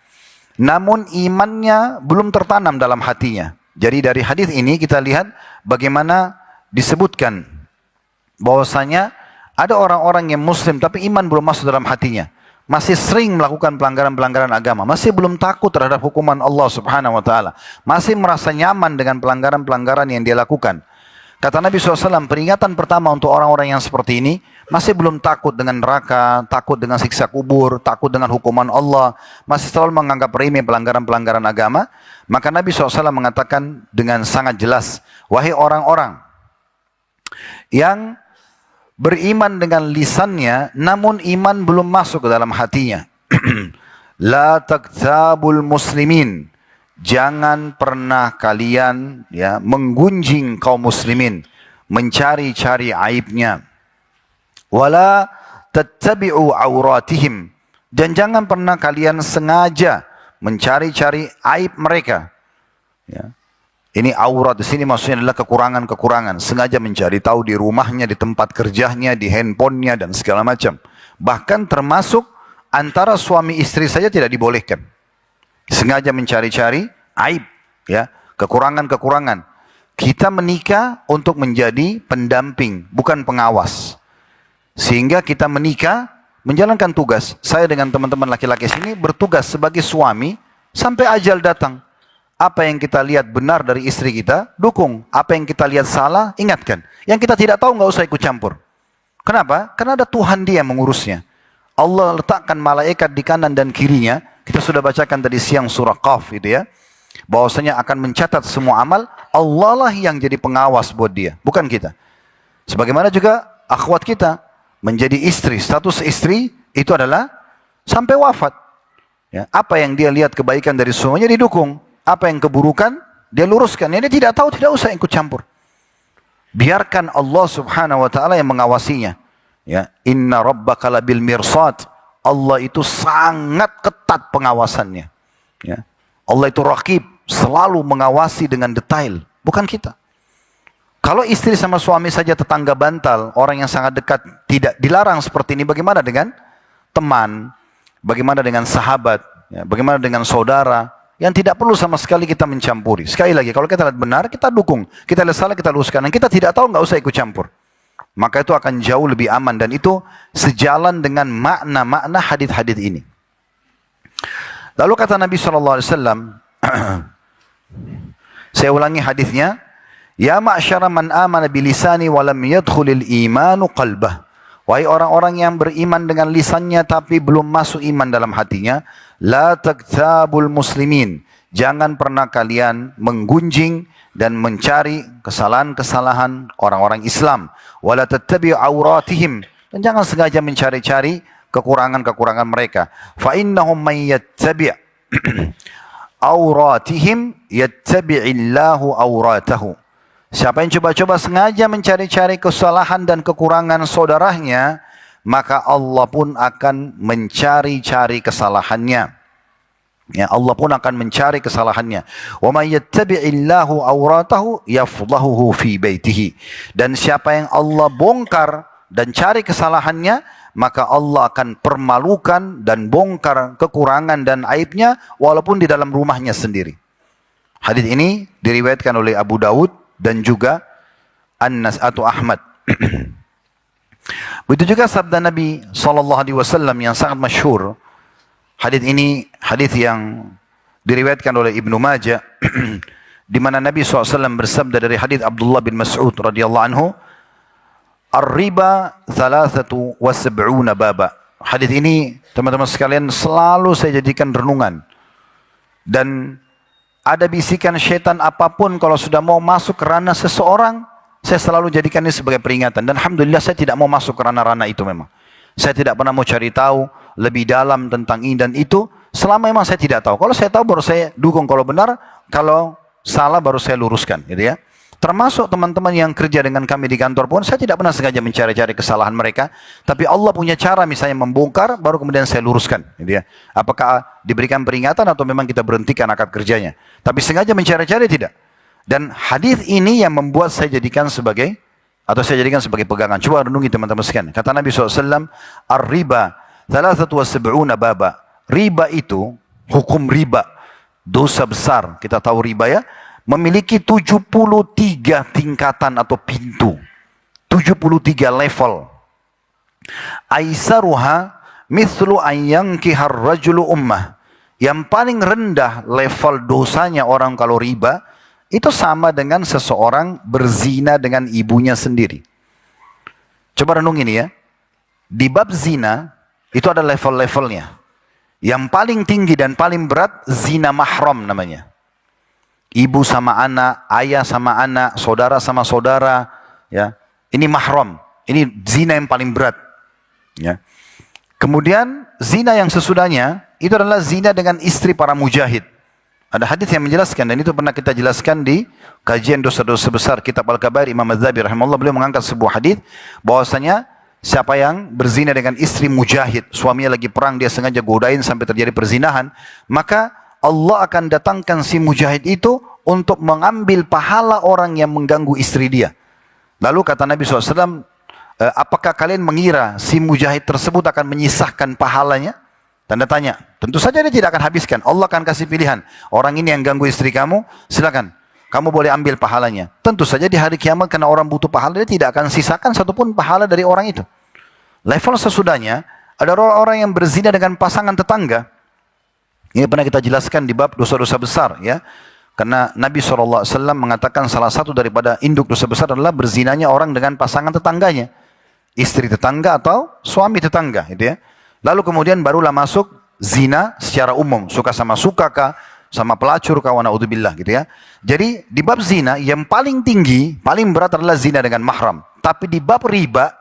namun imannya belum tertanam dalam hatinya. Jadi dari hadis ini kita lihat bagaimana disebutkan bahwasanya ada orang-orang yang muslim tapi iman belum masuk dalam hatinya. Masih sering melakukan pelanggaran-pelanggaran agama. Masih belum takut terhadap hukuman Allah subhanahu wa ta'ala. Masih merasa nyaman dengan pelanggaran-pelanggaran yang dia lakukan. Kata Nabi SAW, peringatan pertama untuk orang-orang yang seperti ini, masih belum takut dengan neraka, takut dengan siksa kubur, takut dengan hukuman Allah, masih selalu menganggap remeh pelanggaran-pelanggaran agama. Maka Nabi SAW mengatakan dengan sangat jelas, wahai orang-orang yang beriman dengan lisannya, namun iman belum masuk ke dalam hatinya. La taktabul muslimin. Jangan pernah kalian ya menggunjing kaum muslimin, mencari-cari aibnya. Wala tattabi'u auratihim. Dan jangan pernah kalian sengaja mencari-cari aib mereka. Ya. Ini aurat di sini maksudnya adalah kekurangan-kekurangan. Sengaja mencari tahu di rumahnya, di tempat kerjanya, di handphonenya dan segala macam. Bahkan termasuk antara suami istri saja tidak dibolehkan. Sengaja mencari-cari aib, ya, kekurangan-kekurangan. Kita menikah untuk menjadi pendamping, bukan pengawas. Sehingga kita menikah menjalankan tugas. Saya dengan teman-teman laki-laki sini bertugas sebagai suami sampai ajal datang. Apa yang kita lihat benar dari istri kita, dukung. Apa yang kita lihat salah, ingatkan. Yang kita tidak tahu, nggak usah ikut campur. Kenapa? Karena ada Tuhan dia yang mengurusnya. Allah letakkan malaikat di kanan dan kirinya. Kita sudah bacakan tadi siang surah Qaf itu ya. Bahwasanya akan mencatat semua amal. Allah lah yang jadi pengawas buat dia, bukan kita. Sebagaimana juga akhwat kita menjadi istri. Status istri itu adalah sampai wafat. Ya, apa yang dia lihat kebaikan dari suaminya didukung. Apa yang keburukan, dia luruskan. Dia tidak tahu, tidak usah ikut campur. Biarkan Allah subhanahu wa ta'ala yang mengawasinya. Ya, inna rabbaka labil mirsad. Allah itu sangat ketat pengawasannya. Ya. Allah itu raqib, selalu mengawasi dengan detail. Bukan kita. Kalau istri sama suami saja tetangga bantal, orang yang sangat dekat, tidak dilarang seperti ini, bagaimana dengan teman? Bagaimana dengan sahabat? Ya, bagaimana dengan saudara? Yang tidak perlu sama sekali kita mencampuri. Sekali lagi, kalau kita lihat benar, kita dukung. Kita lihat salah, kita luruskan. Yang kita tidak tahu, nggak usah ikut campur. Maka itu akan jauh lebih aman. Dan itu sejalan dengan makna-makna hadis-hadis ini. Lalu kata Nabi SAW, saya ulangi hadisnya, ya ma'syara man amana bilisani walam yadkhulil imanu qalbah. Wahai orang-orang yang beriman dengan lisannya tapi belum masuk iman dalam hatinya, la taktabul muslimin. Jangan pernah kalian menggunjing dan mencari kesalahan-kesalahan orang-orang Islam. Wala tattabi'u auratihim. Dan jangan sengaja mencari-cari kekurangan-kekurangan mereka. Fa innahum man yattabi' auratihim yattabi'illahu auratahu. Siapa yang coba-coba sengaja mencari-cari kesalahan dan kekurangan saudaranya, maka Allah pun akan mencari-cari kesalahannya. Ya, Allah pun akan mencari kesalahannya. Wa may yattabi'illahu awratahu yafdahuhu fi baitihi. Dan siapa yang Allah bongkar dan cari kesalahannya, maka Allah akan permalukan dan bongkar kekurangan dan aibnya walaupun di dalam rumahnya sendiri. Hadis ini diriwayatkan oleh Abu Daud dan juga An-Nas atau Ahmad. Begitu juga sabda Nabi SAW yang sangat masyhur. Hadis ini hadis yang diriwayatkan oleh Ibnu Majah di mana Nabi SAW bersabda dari hadis Abdullah bin Mas'ud radhiyallahu anhu, "Ar-riba 73 baba." Hadis ini teman-teman sekalian selalu saya jadikan renungan. Dan ada bisikan syaitan apapun kalau sudah mau masuk ke ranah seseorang, saya selalu jadikan ini sebagai peringatan. Dan alhamdulillah saya tidak mau masuk ke ranah-ranah itu memang. Saya tidak pernah mau cari tahu lebih dalam tentang ini dan itu. Selama memang saya tidak tahu. Kalau saya tahu baru saya dukung. Kalau benar, kalau salah baru saya luruskan. Gitu ya. Termasuk teman-teman yang kerja dengan kami di kantor pun, saya tidak pernah sengaja mencari-cari kesalahan mereka. Tapi Allah punya cara misalnya membongkar, baru kemudian saya luruskan. Gitu ya. Apakah diberikan peringatan atau memang kita berhentikan akad kerjanya. Tapi sengaja mencari-cari tidak. Dan hadis ini yang membuat saya jadikan sebagai pegangan. Coba renungi teman-teman sekalian. Kata Nabi SAW, "Ar-riba 73 baba." Riba itu, hukum riba, dosa besar. Kita tahu riba ya, memiliki 73 tingkatan atau pintu. 73 level. Aisaruha mithlu an yankihar rajulu ummah. Yang paling rendah level dosanya orang kalau riba, itu sama dengan seseorang berzina dengan ibunya sendiri. Coba renung ini ya. Di bab zina, itu ada level-levelnya. Yang paling tinggi dan paling berat, zina mahram namanya. Ibu sama anak, ayah sama anak, saudara sama saudara. Ya. Ini mahram. Ini zina yang paling berat. Ya. Kemudian, zina yang sesudahnya, itu adalah zina dengan istri para mujahid. Ada hadis yang menjelaskan dan itu pernah kita jelaskan di kajian dosa-dosa besar kitab Al-Kabair Imam Az-Zahabi rahimahullah. Beliau mengangkat sebuah hadis bahwasanya siapa yang berzina dengan istri mujahid, suaminya lagi perang dia sengaja godain sampai terjadi perzinahan, maka Allah akan datangkan si mujahid itu untuk mengambil pahala orang yang mengganggu istri dia. Lalu kata Nabi SAW, apakah kalian mengira si mujahid tersebut akan menyisahkan pahalanya? Tanda tanya. Tentu saja dia tidak akan habiskan. Allah akan kasih pilihan. Orang ini yang ganggu istri kamu, silakan. Kamu boleh ambil pahalanya. Tentu saja di hari kiamat karena orang butuh pahala, dia tidak akan sisakan satupun pahala dari orang itu. Level sesudahnya, ada orang-orang yang berzina dengan pasangan tetangga. Ini pernah kita jelaskan di bab dosa-dosa besar. Ya. Karena Nabi SAW mengatakan salah satu daripada induk dosa besar adalah berzinanya orang dengan pasangan tetangganya. Istri tetangga atau suami tetangga. Gitu ya. Lalu kemudian barulah masuk zina secara umum. Suka sama sukakah, sama pelacur kah, wa na'udzubillah gitu ya. Jadi di bab zina yang paling tinggi, paling berat adalah zina dengan mahram. Tapi di bab riba,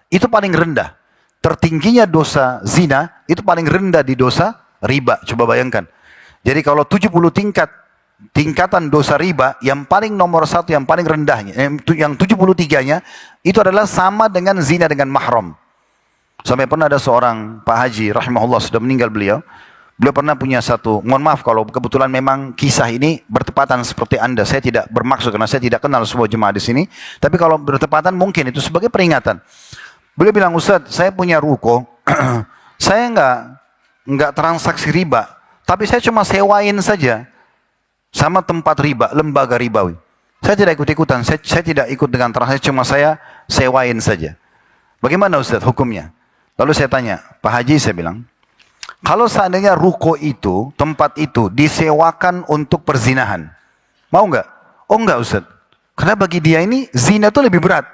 itu paling rendah. Tertingginya dosa zina, itu paling rendah di dosa riba. Coba bayangkan. Jadi kalau 70 tingkatan dosa riba, yang paling nomor satu, yang paling rendahnya, yang 73-nya, itu adalah sama dengan zina dengan mahram. Sampai pernah ada seorang Pak Haji, rahimahullah sudah meninggal beliau. Beliau pernah punya satu, mohon maaf kalau kebetulan memang kisah ini bertepatan seperti Anda. Saya tidak bermaksud karena saya tidak kenal sebuah jemaah di sini. Tapi kalau bertepatan mungkin itu sebagai peringatan. Beliau bilang, Ustaz, saya punya ruko, saya enggak transaksi riba, tapi saya cuma sewain saja sama tempat riba, lembaga ribawi. Saya tidak ikut-ikutan, saya tidak ikut dengan transaksi, cuma saya sewain saja. Bagaimana Ustaz hukumnya? Lalu saya tanya, Pak Haji, saya bilang, kalau seandainya ruko itu, tempat itu disewakan untuk perzinahan, mau nggak? Oh nggak Ustaz. Karena bagi dia ini zina itu lebih berat.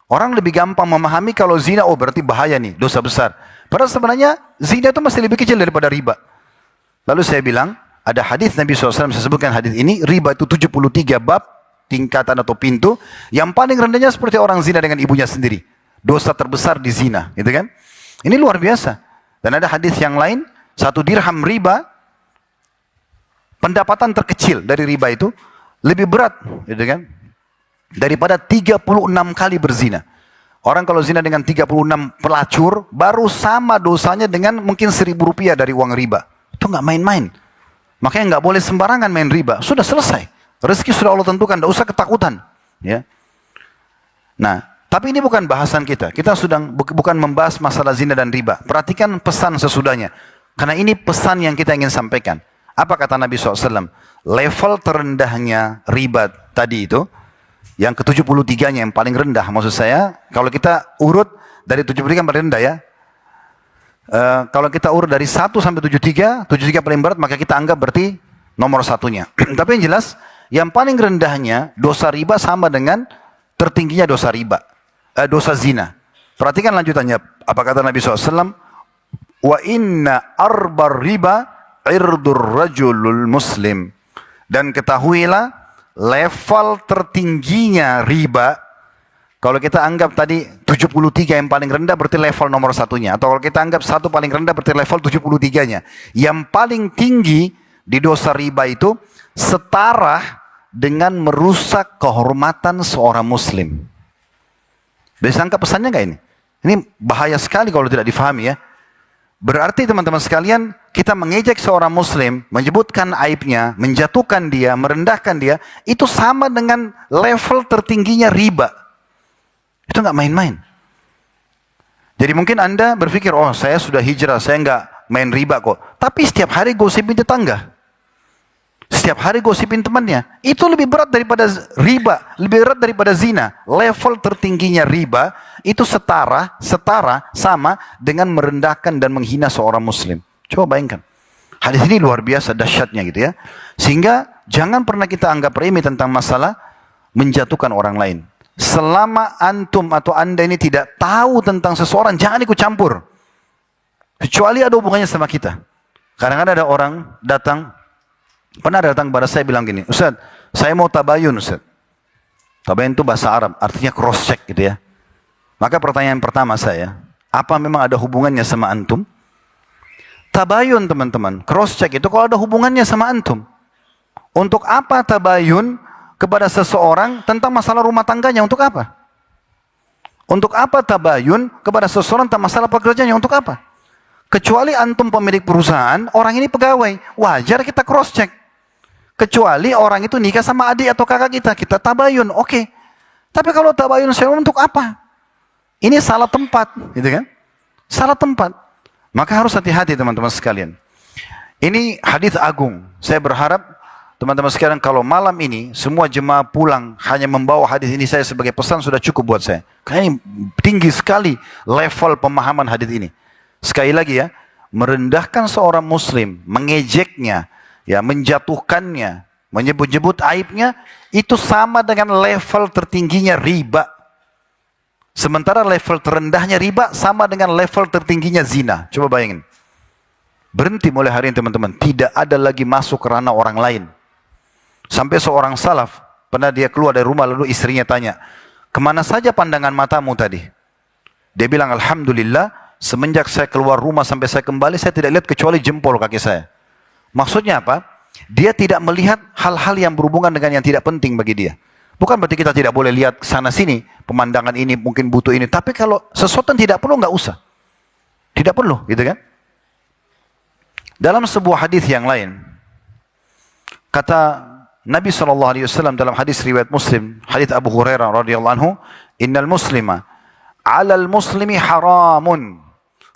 Orang lebih gampang memahami kalau zina, oh berarti bahaya nih, dosa besar. Padahal sebenarnya zina itu masih lebih kecil daripada riba. Lalu saya bilang, ada hadis Nabi SAW, saya sebutkan hadis ini, riba itu 73 bab, tingkatan atau pintu, yang paling rendahnya seperti orang zina dengan ibunya sendiri. Dosa terbesar di zina, gitu kan? Ini luar biasa. Dan ada hadis yang lain, 1 dirham riba, pendapatan terkecil dari riba itu lebih berat, gitu kan? Daripada 36 kali berzina. Orang kalau zina dengan 36 pelacur, baru sama dosanya dengan mungkin 1.000 rupiah dari uang riba. Itu nggak main-main. Makanya nggak boleh sembarangan main riba. Sudah selesai. Rezeki sudah Allah tentukan, tidak usah ketakutan. Ya. Nah, tapi ini bukan bahasan kita. Kita bukan membahas masalah zina dan riba. Perhatikan pesan sesudahnya. Karena ini pesan yang kita ingin sampaikan. Apa kata Nabi SAW? Level terendahnya riba tadi itu, yang ke-73-nya yang paling rendah. Maksud saya, kalau kita urut dari 73 yang paling rendah ya. Kalau kita urut dari 1 sampai 73, 73 paling berat, maka kita anggap berarti nomor satunya. Tapi yang jelas, yang paling rendahnya dosa riba sama dengan tertingginya dosa riba, dosa zina. Perhatikan lanjutannya. Apa kata Nabi SAW? Wa inna arbar riba irdur rajulul muslim. Dan ketahuilah level tertingginya riba. Kalau kita anggap tadi 73 yang paling rendah berarti level nomor satunya. Atau kalau kita anggap satu paling rendah berarti level 73-nya. Yang paling tinggi di dosa riba itu setara dengan merusak kehormatan seorang muslim. Bisa angkat pesannya nggak ini? Ini bahaya sekali kalau tidak difahami ya. Berarti teman-teman sekalian, kita mengejek seorang muslim, menyebutkan aibnya, menjatuhkan dia, merendahkan dia, itu sama dengan level tertingginya riba. Itu nggak main-main. Jadi mungkin Anda berpikir, oh saya sudah hijrah, saya nggak main riba kok. Tapi setiap hari gosipin tetangga. Setiap hari gosipin temannya. Itu lebih berat daripada riba, lebih berat daripada zina. Level tertingginya riba itu setara sama dengan merendahkan dan menghina seorang muslim. Coba bayangkan. Hadis ini luar biasa dahsyatnya gitu ya. Sehingga jangan pernah kita anggap remeh tentang masalah menjatuhkan orang lain. Selama antum atau anda ini tidak tahu tentang seseorang, jangan ikut campur. Kecuali ada hubungannya sama kita. Kadang-kadang ada orang pernah datang kepada saya bilang gini, Ustaz, saya mau tabayun Ustaz. Tabayun itu bahasa Arab, artinya cross check gitu ya. Maka pertanyaan pertama saya, apa memang ada hubungannya sama antum? Tabayun teman-teman, cross check itu kalau ada hubungannya sama antum. Untuk apa tabayun kepada seseorang tentang masalah rumah tangganya, untuk apa? Untuk apa tabayun kepada seseorang tentang masalah pekerjaannya, untuk apa? Kecuali antum pemilik perusahaan, orang ini pegawai, wajar kita cross check. Kecuali orang itu nikah sama adik atau kakak kita tabayun, oke. Tapi kalau tabayun saya untuk apa? Ini salah tempat, gitu kan? Salah tempat. Maka harus hati-hati teman-teman sekalian. Ini hadis agung. Saya berharap teman-teman sekalian kalau malam ini semua jemaah pulang hanya membawa hadis ini saya sebagai pesan sudah cukup buat saya. Karena ini tinggi sekali level pemahaman hadis ini. Sekali lagi ya, merendahkan seorang muslim, mengejeknya, ya, menjatuhkannya, menyebut-nyebut aibnya, itu sama dengan level tertingginya riba. Sementara level terendahnya riba sama dengan level tertingginya zina. Coba bayangin. Berhenti mulai hari ini teman-teman. Tidak ada lagi masuk ke ranah orang lain. Sampai seorang salaf, pernah dia keluar dari rumah lalu istrinya tanya, kemana saja pandangan matamu tadi? Dia bilang, Alhamdulillah, semenjak saya keluar rumah sampai saya kembali, saya tidak lihat kecuali jempol kaki saya. Maksudnya apa? Dia tidak melihat hal-hal yang berhubungan dengan yang tidak penting bagi dia. Bukan berarti kita tidak boleh lihat sana sini, pemandangan ini mungkin butuh ini. Tapi kalau sesuatu yang tidak perlu, nggak usah. Tidak perlu, gitu kan? Dalam sebuah hadis yang lain, kata Nabi SAW dalam hadis riwayat Muslim, hadis Abu Hurairah radhiyallahu anhu, Innal muslima 'alal muslimi haramun.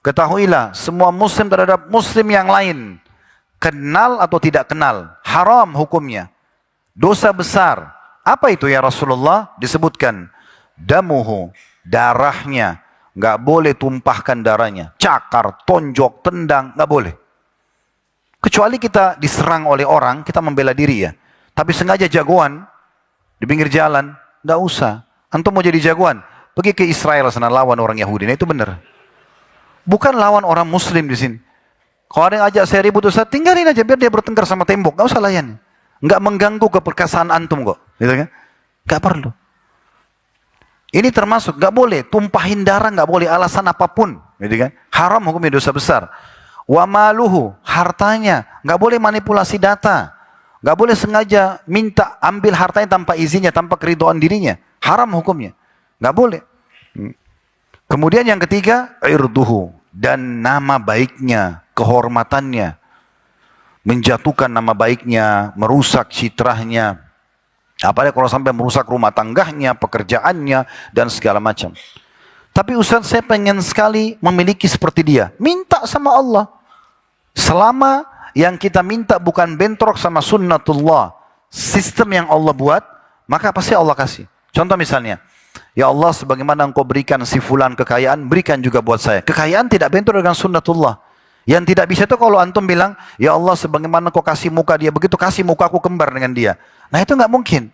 Ketahuilah, semua muslim terhadap muslim yang lain, kenal atau tidak kenal, haram hukumnya. Dosa besar. Apa itu ya Rasulullah? Disebutkan damuhu, darahnya, nggak boleh tumpahkan darahnya. Cakar, tonjok, tendang, nggak boleh. Kecuali kita diserang oleh orang, kita membela diri ya. Tapi sengaja jagoan di pinggir jalan, nggak usah. Antum mau jadi jagoan, pergi ke Israel sana lawan orang Yahudi. Nah, itu benar. Bukan lawan orang Muslim di sini. Kalau ada yang ajak saya ribut, Ustaz, tinggalin aja biar dia bertengkar sama tembok, nggak usah layan. Nggak mengganggu keperkasaan antum kok, gitu kan? Nggak perlu. Ini termasuk nggak boleh tumpahin darah, nggak boleh alasan apapun, gitu kan? Haram hukumnya, dosa besar. Wa maluhu, hartanya, nggak boleh manipulasi data, nggak boleh sengaja minta ambil hartanya tanpa izinnya, tanpa keridhaan dirinya, haram hukumnya, nggak boleh. Kemudian yang ketiga, irduhu, dan nama baiknya, kehormatannya. menjatuhkan nama baiknya, merusak citranya. Apalagi kalau sampai merusak rumah tangganya, pekerjaannya, dan segala macam. Tapi Ustaz, saya pengen sekali memiliki seperti dia. Minta sama Allah. Selama yang kita minta bukan bentrok sama sunnatullah, sistem yang Allah buat, maka pasti Allah kasih. Contoh misalnya, ya Allah, sebagaimana engkau berikan si fulan kekayaan, berikan juga buat saya. Kekayaan tidak bentrok dengan sunnatullah. Yang tidak bisa itu kalau antum bilang, ya Allah, sebagaimana engkau kasih muka dia begitu, kasih muka aku kembar dengan dia. Nah itu nggak mungkin.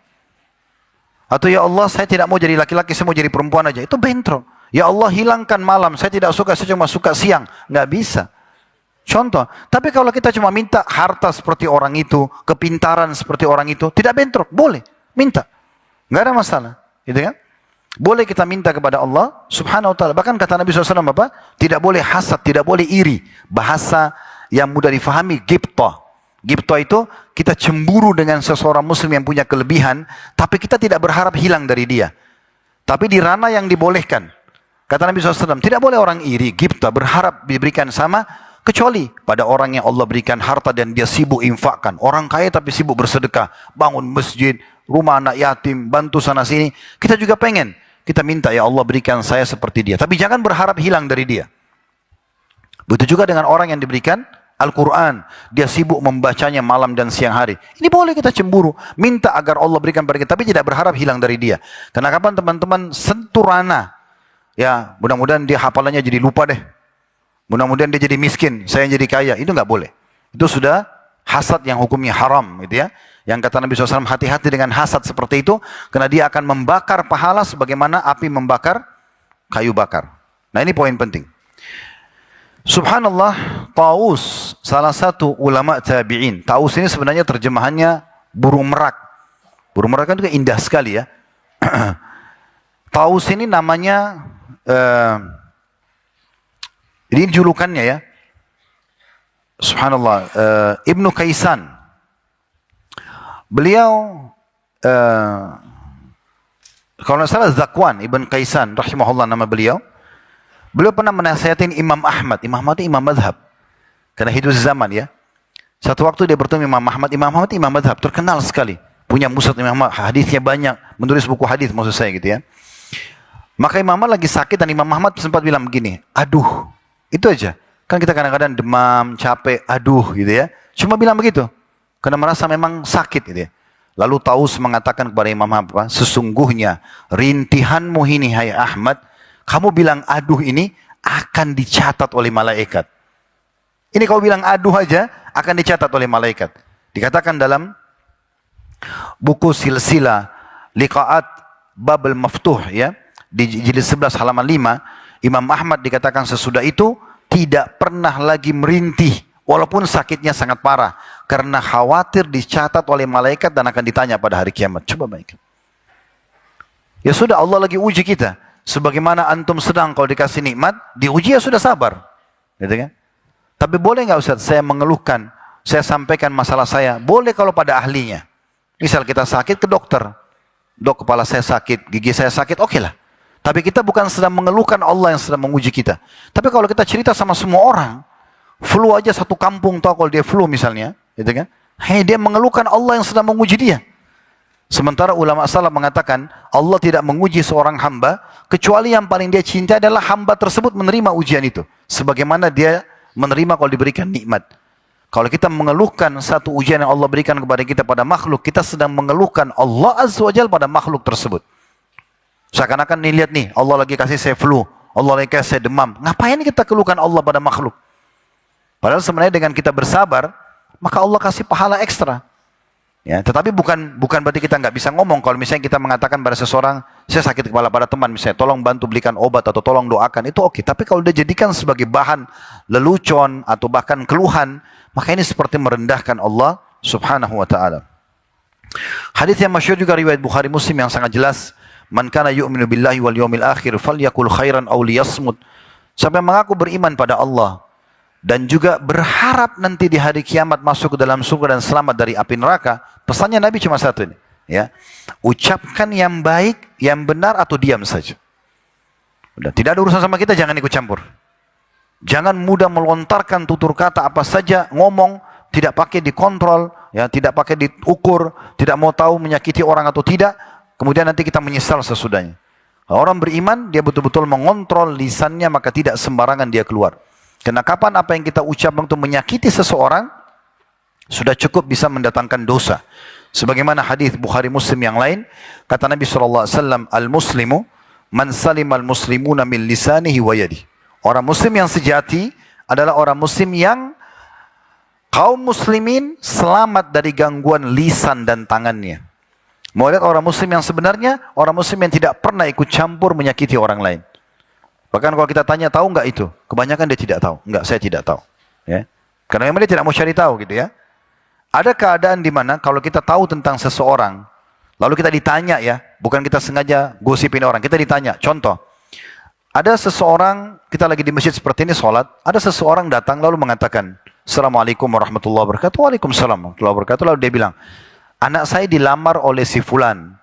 Atau ya Allah, saya tidak mau jadi laki-laki, saya mau jadi perempuan aja. Itu bentrok. Ya Allah, hilangkan malam, saya tidak suka, saya cuma suka siang. Nggak bisa. Contoh, tapi kalau kita cuma minta harta seperti orang itu, kepintaran seperti orang itu, tidak bentrok, boleh, minta. Nggak ada masalah. Gitu kan? Boleh kita minta kepada Allah subhanahu wa ta'ala. Bahkan kata Nabi SAW apa? Tidak boleh hasad, tidak boleh iri. Bahasa yang mudah difahami, ghibthah. Ghibthah itu kita cemburu dengan seseorang muslim yang punya kelebihan, tapi kita tidak berharap hilang dari dia. Tapi di ranah yang dibolehkan. Kata Nabi SAW, tidak boleh orang iri, ghibthah, berharap diberikan sama, kecuali pada orang yang Allah berikan harta dan dia sibuk infakkan. Orang kaya tapi sibuk bersedekah, bangun masjid, rumah anak yatim, bantu sana sini. Kita juga pengen, kita minta ya Allah berikan saya seperti dia. Tapi jangan berharap hilang dari dia. Begitu juga dengan orang yang diberikan Al-Quran. Dia sibuk membacanya malam dan siang hari. Ini boleh kita cemburu. Minta agar Allah berikan pada kita. Tapi tidak berharap hilang dari dia. Karena kapan teman-teman sentuh ranah. Ya mudah-mudahan dia hafalannya jadi lupa deh. Mudah-mudahan dia jadi miskin. Saya yang jadi kaya. Itu nggak boleh. Itu sudah hasad yang hukumnya haram. Gitu ya. Yang kata Nabi SAW, hati-hati dengan hasad seperti itu. Karena dia akan membakar pahala sebagaimana api membakar kayu bakar. Nah ini poin penting. Subhanallah, Taus, salah satu ulama tabi'in. Taus ini sebenarnya terjemahannya burung merak. Burung merak kan juga indah sekali ya. Taus ini namanya, ini julukannya ya. Subhanallah, Ibnu Kaisan. Beliau, kalau tidak salah Zakwan, Ibn Kaisan, rahimahullah nama beliau. Beliau pernah menasihatin Imam Ahmad. Imam Ahmad itu imam madhab. Karena hidup zaman ya. Satu waktu dia bertemu Imam Ahmad. Imam Ahmad itu imam madhab. Terkenal sekali. Punya musnad Imam Ahmad. Hadisnya banyak. Menulis buku hadis maksud saya gitu ya. Maka Imam Ahmad lagi sakit dan Imam Ahmad sempat bilang begini. Aduh. Itu aja. Kan kita kadang-kadang demam, capek, aduh gitu ya. Cuma bilang begitu. Karena merasa memang sakit gitu ya. Lalu Taus mengatakan kepada Imam Ahmad. Sesungguhnya rintihanmu ini hai Ahmad. Kamu bilang aduh ini akan dicatat oleh malaikat. Ini kau bilang aduh aja akan dicatat oleh malaikat. Dikatakan dalam buku silsilah liqa'at babel maftuh ya. Di jilid 11 halaman 5. Imam Ahmad dikatakan sesudah itu tidak pernah lagi merintih. Walaupun sakitnya sangat parah. Karena khawatir dicatat oleh malaikat dan akan ditanya pada hari kiamat. Coba bayangkan. Ya sudah Allah lagi uji kita. Sebagaimana antum sedang kalau dikasih nikmat, diuji ya sudah sabar. Gitu kan? Tapi boleh nggak Ustaz saya mengeluhkan, saya sampaikan masalah saya? Boleh kalau pada ahlinya. Misal kita sakit ke dokter. Dok, kepala saya sakit, gigi saya sakit, oke lah. Tapi kita bukan sedang mengeluhkan Allah yang sedang menguji kita. Tapi kalau kita cerita sama semua orang, flu aja satu kampung tahu kalau dia flu misalnya, gitu kan? Hei, dia mengeluhkan Allah yang sedang menguji dia. Sementara ulama salaf mengatakan Allah tidak menguji seorang hamba kecuali yang paling dia cinta adalah hamba tersebut menerima ujian itu. Sebagaimana dia menerima kalau diberikan nikmat. Kalau kita mengeluhkan satu ujian yang Allah berikan kepada kita pada makhluk, kita sedang mengeluhkan Allah Azza wa Jalla pada makhluk tersebut. Seakan-akan nih lihat nih, Allah lagi kasih saya flu, Allah lagi kasih saya demam. Ngapain kita keluhkan Allah pada makhluk? Padahal sebenarnya dengan kita bersabar, maka Allah kasih pahala ekstra. Ya, tetapi bukan berarti kita nggak bisa ngomong. Kalau misalnya kita mengatakan pada seseorang, saya sakit kepala pada teman misalnya, tolong bantu belikan obat atau tolong doakan, itu oke. Tapi kalau dia jadikan sebagai bahan lelucon atau bahkan keluhan, maka ini seperti merendahkan Allah Subhanahu wa taala. Hadis yang masyhur juga riwayat Bukhari Muslim yang sangat jelas, man kana yu'minu billahi wal yawmil akhir falyakul khairan aw liyasmut. Siapa yang mengaku beriman pada Allah dan juga berharap nanti di hari kiamat masuk ke dalam surga dan selamat dari api neraka, pesannya Nabi cuma satu ini, ya. Ucapkan yang baik, yang benar atau diam saja. Udah, tidak ada urusan sama kita, jangan ikut campur. Jangan mudah melontarkan tutur kata apa saja, ngomong, tidak pakai dikontrol, ya, tidak pakai diukur, tidak mau tahu menyakiti orang atau tidak, kemudian nanti kita menyesal sesudahnya. Orang beriman, dia betul-betul mengontrol lisannya, maka tidak sembarangan dia keluar. Karena kapan apa yang kita ucapkan untuk menyakiti seseorang, sudah cukup bisa mendatangkan dosa. Sebagaimana hadis Bukhari Muslim yang lain, kata Nabi SAW, Al-Muslimu, man salimal muslimuna min lisanihi wa yadihi. Orang muslim yang sejati adalah orang muslim yang kaum muslimin selamat dari gangguan lisan dan tangannya. Mau lihat orang muslim yang sebenarnya, orang muslim yang tidak pernah ikut campur menyakiti orang lain. Bahkan kalau kita tanya, tahu nggak itu? Kebanyakan dia tidak tahu. Enggak, saya tidak tahu. Ya. Karena memang dia tidak mau cari tahu gitu ya. Ada keadaan di mana kalau kita tahu tentang seseorang, lalu kita ditanya ya, bukan kita sengaja gosipin orang, kita ditanya. Contoh, ada seseorang, kita lagi di masjid seperti ini sholat, ada seseorang datang lalu mengatakan, Assalamualaikum warahmatullahi wabarakatuh. Waalaikumsalam warahmatullahi wabarakatuh. Lalu dia bilang, anak saya dilamar oleh si fulan.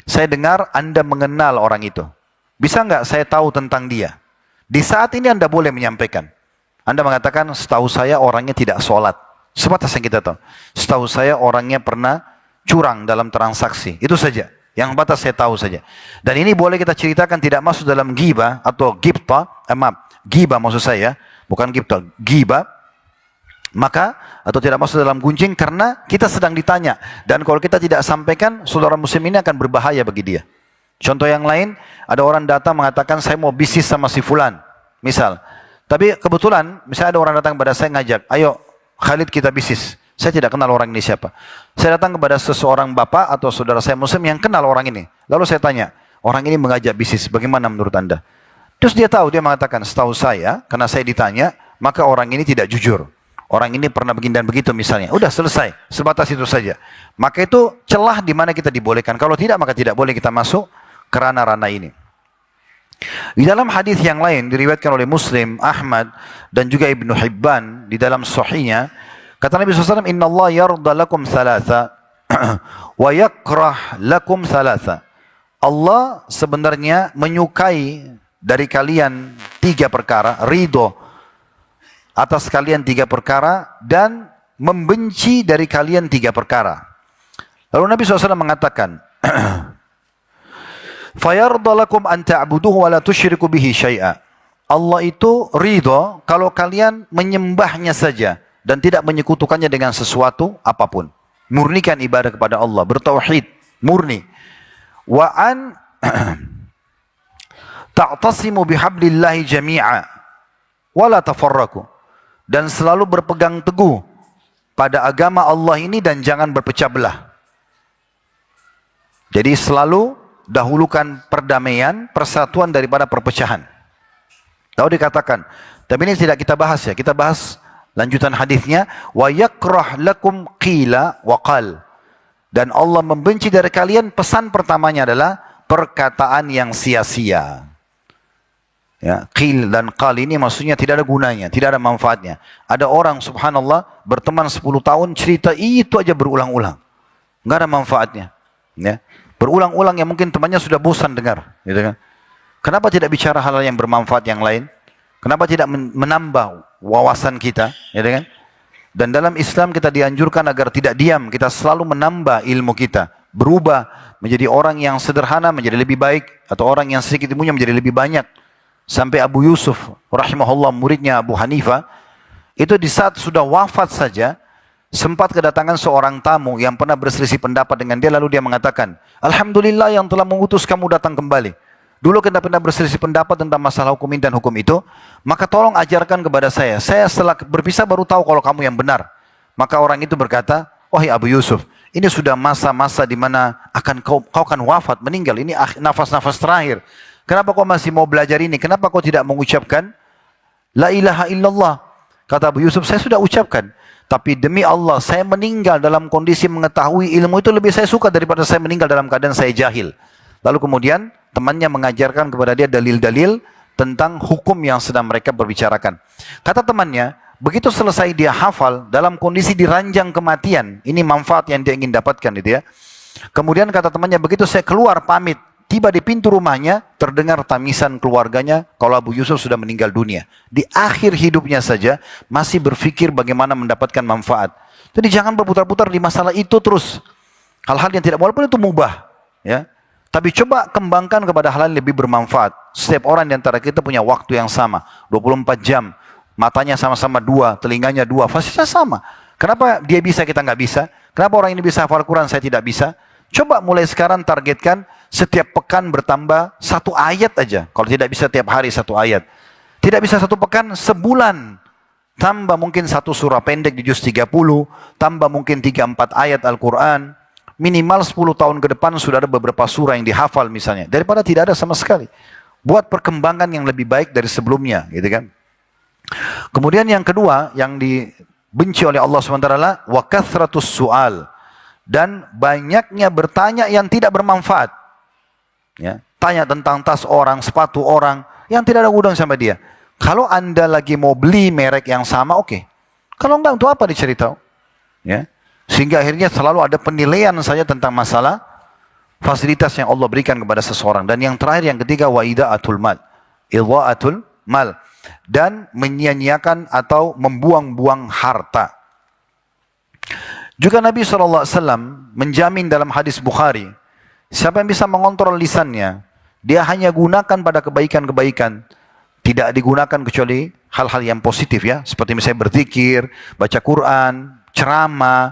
Saya dengar Anda mengenal orang itu. Bisa nggak saya tahu tentang dia? Di saat ini Anda boleh menyampaikan. Anda mengatakan, setahu saya orangnya tidak sholat. Sebatas yang kita tahu. Setahu saya orangnya pernah curang dalam transaksi. Itu saja. Yang batas saya tahu saja. Dan ini boleh kita ceritakan tidak masuk dalam ghibah atau ghibta. Ghibah maksud saya. Bukan ghibta. Ghibah. Maka, atau tidak masuk dalam gunjing karena kita sedang ditanya. Dan kalau kita tidak sampaikan, saudara muslim ini akan berbahaya bagi dia. Contoh yang lain, ada orang datang mengatakan, saya mau bisnis sama si fulan. Misal. Tapi kebetulan, misalnya ada orang datang kepada saya ngajak, ayo Khalid kita bisnis. Saya tidak kenal orang ini siapa. Saya datang kepada seseorang bapak atau saudara saya muslim yang kenal orang ini. Lalu saya tanya, orang ini mengajak bisnis, bagaimana menurut Anda? Terus dia tahu, dia mengatakan, setahu saya, karena saya ditanya, maka orang ini tidak jujur. Orang ini pernah begini dan begitu misalnya. Udah selesai, sebatas itu saja. Maka itu celah di mana kita dibolehkan. Kalau tidak, maka tidak boleh kita masuk ke ranah-ranah ini. Di dalam hadis yang lain diriwayatkan oleh Muslim, Ahmad dan juga Ibnu Hibban di dalam sahihnya, kata Nabi SAW, Inna Allah yarda lakum thalatha wa yakrah lakum thalatha. Allah sebenarnya menyukai dari kalian 3 perkara, ridho atas kalian 3 perkara, dan membenci dari kalian 3 perkara. Lalu Nabi SAW mengatakan, Fayarda lakum an ta'buduhu wa la tusyriku bihi syai'a. Allah itu ridho kalau kalian menyembahnya saja dan tidak menyekutukannya dengan sesuatu apapun. Murnikan ibadah kepada Allah, bertauhid, murni. Wa an ta'tasimu bihablillahi jami'a wa la tafarraku. Dan selalu berpegang teguh pada agama Allah ini dan jangan berpecah belah. Jadi selalu dahulukan perdamaian, persatuan daripada perpecahan. Lalu dikatakan, tapi ini tidak kita bahas ya, kita bahas lanjutan hadisnya, wa yakrah lakum qila wa qal. Dan Allah membenci dari kalian, pesan pertamanya adalah perkataan yang sia-sia. Ya, qil dan qal ini maksudnya tidak ada gunanya, tidak ada manfaatnya. Ada orang subhanallah berteman 10 tahun cerita itu aja berulang-ulang. Enggak ada manfaatnya. Ya. Berulang-ulang yang mungkin temannya sudah bosan dengar, gitu kan? Kenapa tidak bicara hal yang bermanfaat yang lain? Kenapa tidak menambah wawasan kita, gitu kan? Dan dalam Islam kita dianjurkan agar tidak diam, kita selalu menambah ilmu kita, berubah menjadi orang yang sederhana menjadi lebih baik, atau orang yang sedikit ilmunya menjadi lebih banyak. Sampai Abu Yusuf rahimahullah, muridnya Abu Hanifah, itu di saat sudah wafat saja, sempat kedatangan seorang tamu yang pernah berselisih pendapat dengan dia, lalu dia mengatakan, Alhamdulillah yang telah mengutus kamu datang kembali. Dulu kita pernah berselisih pendapat tentang masalah hukum ini dan hukum itu, maka tolong ajarkan kepada saya. Saya setelah berpisah baru tahu kalau kamu yang benar. Maka orang itu berkata, wahai Abu Yusuf, ini sudah masa-masa di mana kau akan wafat, meninggal. Ini nafas-nafas terakhir. Kenapa kau masih mau belajar ini? Kenapa kau tidak mengucapkan La ilaha illallah? Kata Abu Yusuf, saya sudah ucapkan. Tapi demi Allah, saya meninggal dalam kondisi mengetahui ilmu itu lebih saya suka daripada saya meninggal dalam keadaan saya jahil. Lalu kemudian temannya mengajarkan kepada dia dalil-dalil tentang hukum yang sedang mereka berbicarakan. Kata temannya, begitu selesai dia hafal dalam kondisi diranjang kematian, ini manfaat yang dia ingin dapatkan gitu ya. Kemudian kata temannya, begitu saya keluar pamit, tiba di pintu rumahnya, terdengar tamisan keluarganya kalau Abu Yusuf sudah meninggal dunia. Di akhir hidupnya saja, masih berpikir bagaimana mendapatkan manfaat. Jadi jangan berputar-putar di masalah itu terus. Hal-hal yang tidak, walaupun itu mubah, ya. Tapi coba kembangkan kepada hal yang lebih bermanfaat. Setiap orang di antara kita punya waktu yang sama, 24 jam. Matanya sama-sama dua, telinganya dua, fasilitas sama. Kenapa dia bisa, kita nggak bisa? Kenapa orang ini bisa hafal Quran, saya tidak bisa? Coba mulai sekarang targetkan setiap pekan bertambah 1 ayat aja. Kalau tidak bisa tiap hari 1 ayat. Tidak bisa 1 pekan, sebulan. Tambah mungkin 1 surah pendek di juz 30, tambah mungkin 3-4 ayat Al-Quran. Minimal 10 tahun ke depan sudah ada beberapa surah yang dihafal misalnya. Daripada tidak ada sama sekali. Buat perkembangan yang lebih baik dari sebelumnya, gitu kan. Kemudian yang kedua, yang dibenci oleh Allah SWT, wa kathratus su'al. Dan banyaknya bertanya yang tidak bermanfaat. Ya, tanya tentang tas orang, sepatu orang, yang tidak ada gudang sama dia. Kalau Anda lagi mau beli merek yang sama, oke. Kalau enggak, untuk apa diceritakan? Ya. Sehingga akhirnya selalu ada penilaian saja tentang masalah fasilitas yang Allah berikan kepada seseorang. Dan yang terakhir, yang ketiga, wa ida'atul mal. Ida'atul mal. Dan menyia-nyiakan atau membuang-buang harta. Juga Nabi SAW menjamin dalam hadis Bukhari, siapa yang bisa mengontrol lisannya, dia hanya gunakan pada kebaikan-kebaikan. Tidak digunakan kecuali hal-hal yang positif, ya. Seperti misalnya berzikir, baca Quran, ceramah.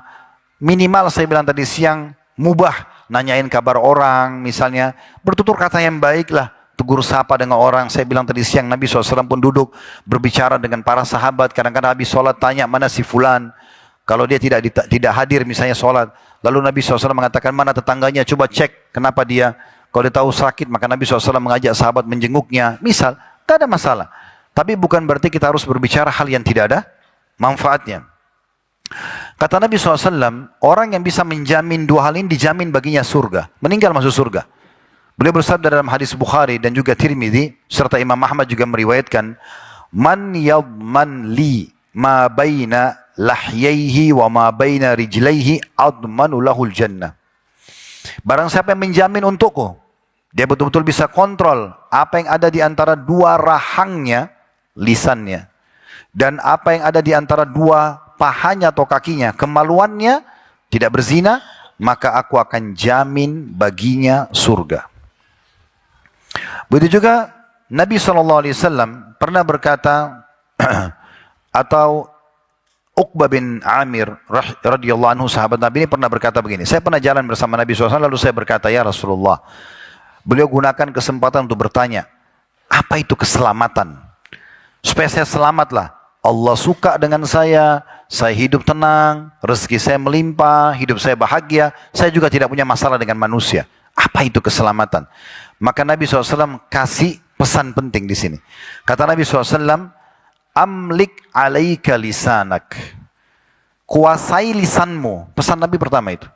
Minimal saya bilang tadi siang, mubah, nanyain kabar orang misalnya. Bertutur kata yang baik lah, tegur sapa dengan orang. Saya bilang tadi siang Nabi SAW pun duduk berbicara dengan para sahabat. Kadang-kadang habis sholat tanya mana si fulan. Kalau dia tidak hadir misalnya sholat. Lalu Nabi SAW mengatakan mana tetangganya, coba cek kenapa dia. Kalau dia tahu sakit maka Nabi SAW mengajak sahabat menjenguknya. Misal, tidak ada masalah. Tapi bukan berarti kita harus berbicara hal yang tidak ada manfaatnya. Kata Nabi SAW, orang yang bisa menjamin 2 hal ini dijamin baginya surga. Meninggal masuk surga. Beliau bersabda dalam hadis Bukhari dan juga Tirmidzi, serta Imam Ahmad juga meriwayatkan, Man yadman li ma baina lahyaihi wa ma baina rijlaihi admanu lahul jannah. Barang siapa yang menjamin untukku, dia betul-betul bisa kontrol apa yang ada di antara 2 rahangnya, lisannya, dan apa yang ada di antara 2 pahanya atau kakinya, kemaluannya, tidak berzina, maka aku akan jamin baginya surga. Begitu juga Nabi SAW pernah berkata, atau Uqbah bin Amir radhiyallahu anhu, sahabat Nabi ini pernah berkata begini, saya pernah jalan bersama Nabi SAW, lalu saya berkata, ya Rasulullah, beliau gunakan kesempatan untuk bertanya, apa itu keselamatan? Supaya saya selamatlah. Allah suka dengan saya hidup tenang, rezeki saya melimpah, hidup saya bahagia, saya juga tidak punya masalah dengan manusia. Apa itu keselamatan? Maka Nabi SAW kasih pesan penting di sini. Kata Nabi SAW, amlik alaika lisanak. Kuasai lisanmu. Pesan Nabi pertama itu.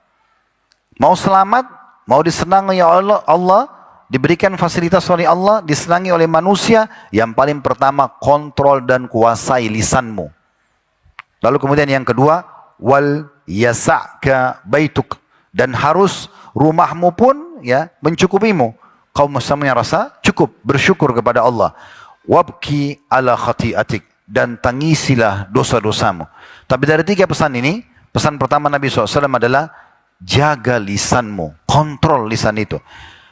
Mau selamat, mau disenangi oleh Allah, diberikan fasilitas oleh Allah, disenangi oleh manusia, yang paling pertama kontrol dan kuasai lisanmu. Lalu kemudian yang kedua, wal yasa'ka baituk, dan harus rumahmu pun ya mencukupimu. Kau mesti rasa cukup, bersyukur kepada Allah. Wabki ala khati'atik, dan tangisilah dosa-dosamu. Tapi dari 3 pesan ini, pesan pertama Nabi SAW adalah jaga lisanmu, kontrol lisan itu.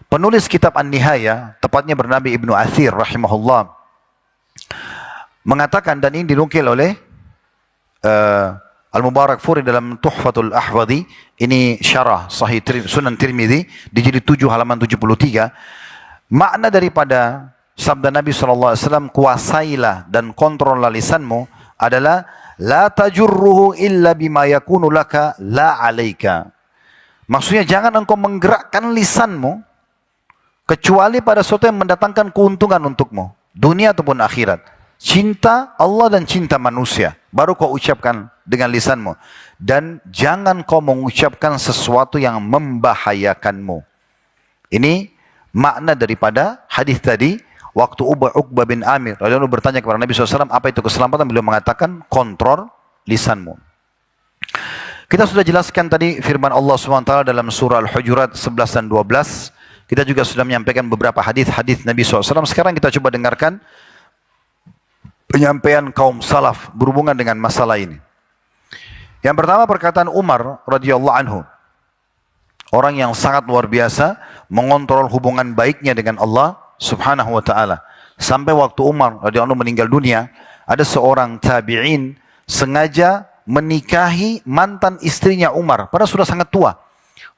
Penulis kitab An-Nihaya, tepatnya bernama Ibnu Athir rahimahullah, mengatakan, dan ini dinukil oleh Al-Mubarakfuri dalam Tuhfatul Ahwadhi, ini syarah Sahih Sunan Tirmidzi di jilid 7 halaman 73, makna daripada sabda Nabi SAW, kuasailah dan kontrollah lisanmu, adalah la tajurruhu illa bima yakunu laka la alaika. Maksudnya jangan engkau menggerakkan lisanmu kecuali pada sesuatu yang mendatangkan keuntungan untukmu, dunia ataupun akhirat. Cinta Allah dan cinta manusia, baru kau ucapkan dengan lisanmu. Dan jangan kau mengucapkan sesuatu yang membahayakanmu. Ini makna daripada hadis tadi. Waktu Uqbah bin Amir lalu bertanya kepada Nabi SAW, apa itu keselamatan? Beliau mengatakan, kontrol lisanmu. Kita sudah jelaskan tadi firman Allah SWT dalam surah Al-Hujurat 11 dan 12. Kita juga sudah menyampaikan beberapa hadis-hadis Nabi SAW. Sekarang kita coba dengarkan penyampaian kaum salaf berhubungan dengan masalah ini. Yang pertama perkataan Umar radhiyallahu anhu. Orang yang sangat luar biasa mengontrol hubungan baiknya dengan Allah Subhanahu wa taala. Sampai waktu Umar radhiyallahu anhu meninggal dunia, ada seorang tabi'in sengaja menikahi mantan istrinya Umar, padahal sudah sangat tua.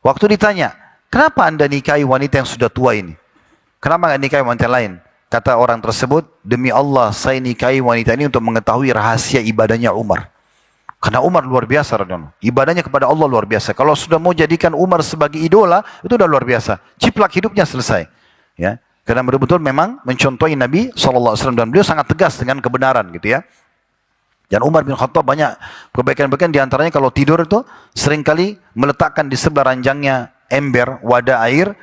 Waktu ditanya, "Kenapa Anda nikahi wanita yang sudah tua ini? Kenapa nggak nikahi wanita lain?" Kata orang tersebut, "Demi Allah, saya nikahi wanita ini untuk mengetahui rahasia ibadahnya Umar." Karena Umar luar biasa, ibadahnya kepada Allah luar biasa. Kalau sudah mau jadikan Umar sebagai idola, itu udah luar biasa. Ciplak hidupnya selesai. Ya, karena betul-betul memang mencontohi Nabi SAW dan beliau sangat tegas dengan kebenaran, gitu ya. Dan Umar bin Khattab banyak kebaikan-kebaikan, diantaranya kalau tidur itu seringkali meletakkan di sebelah ranjangnya ember, wadah air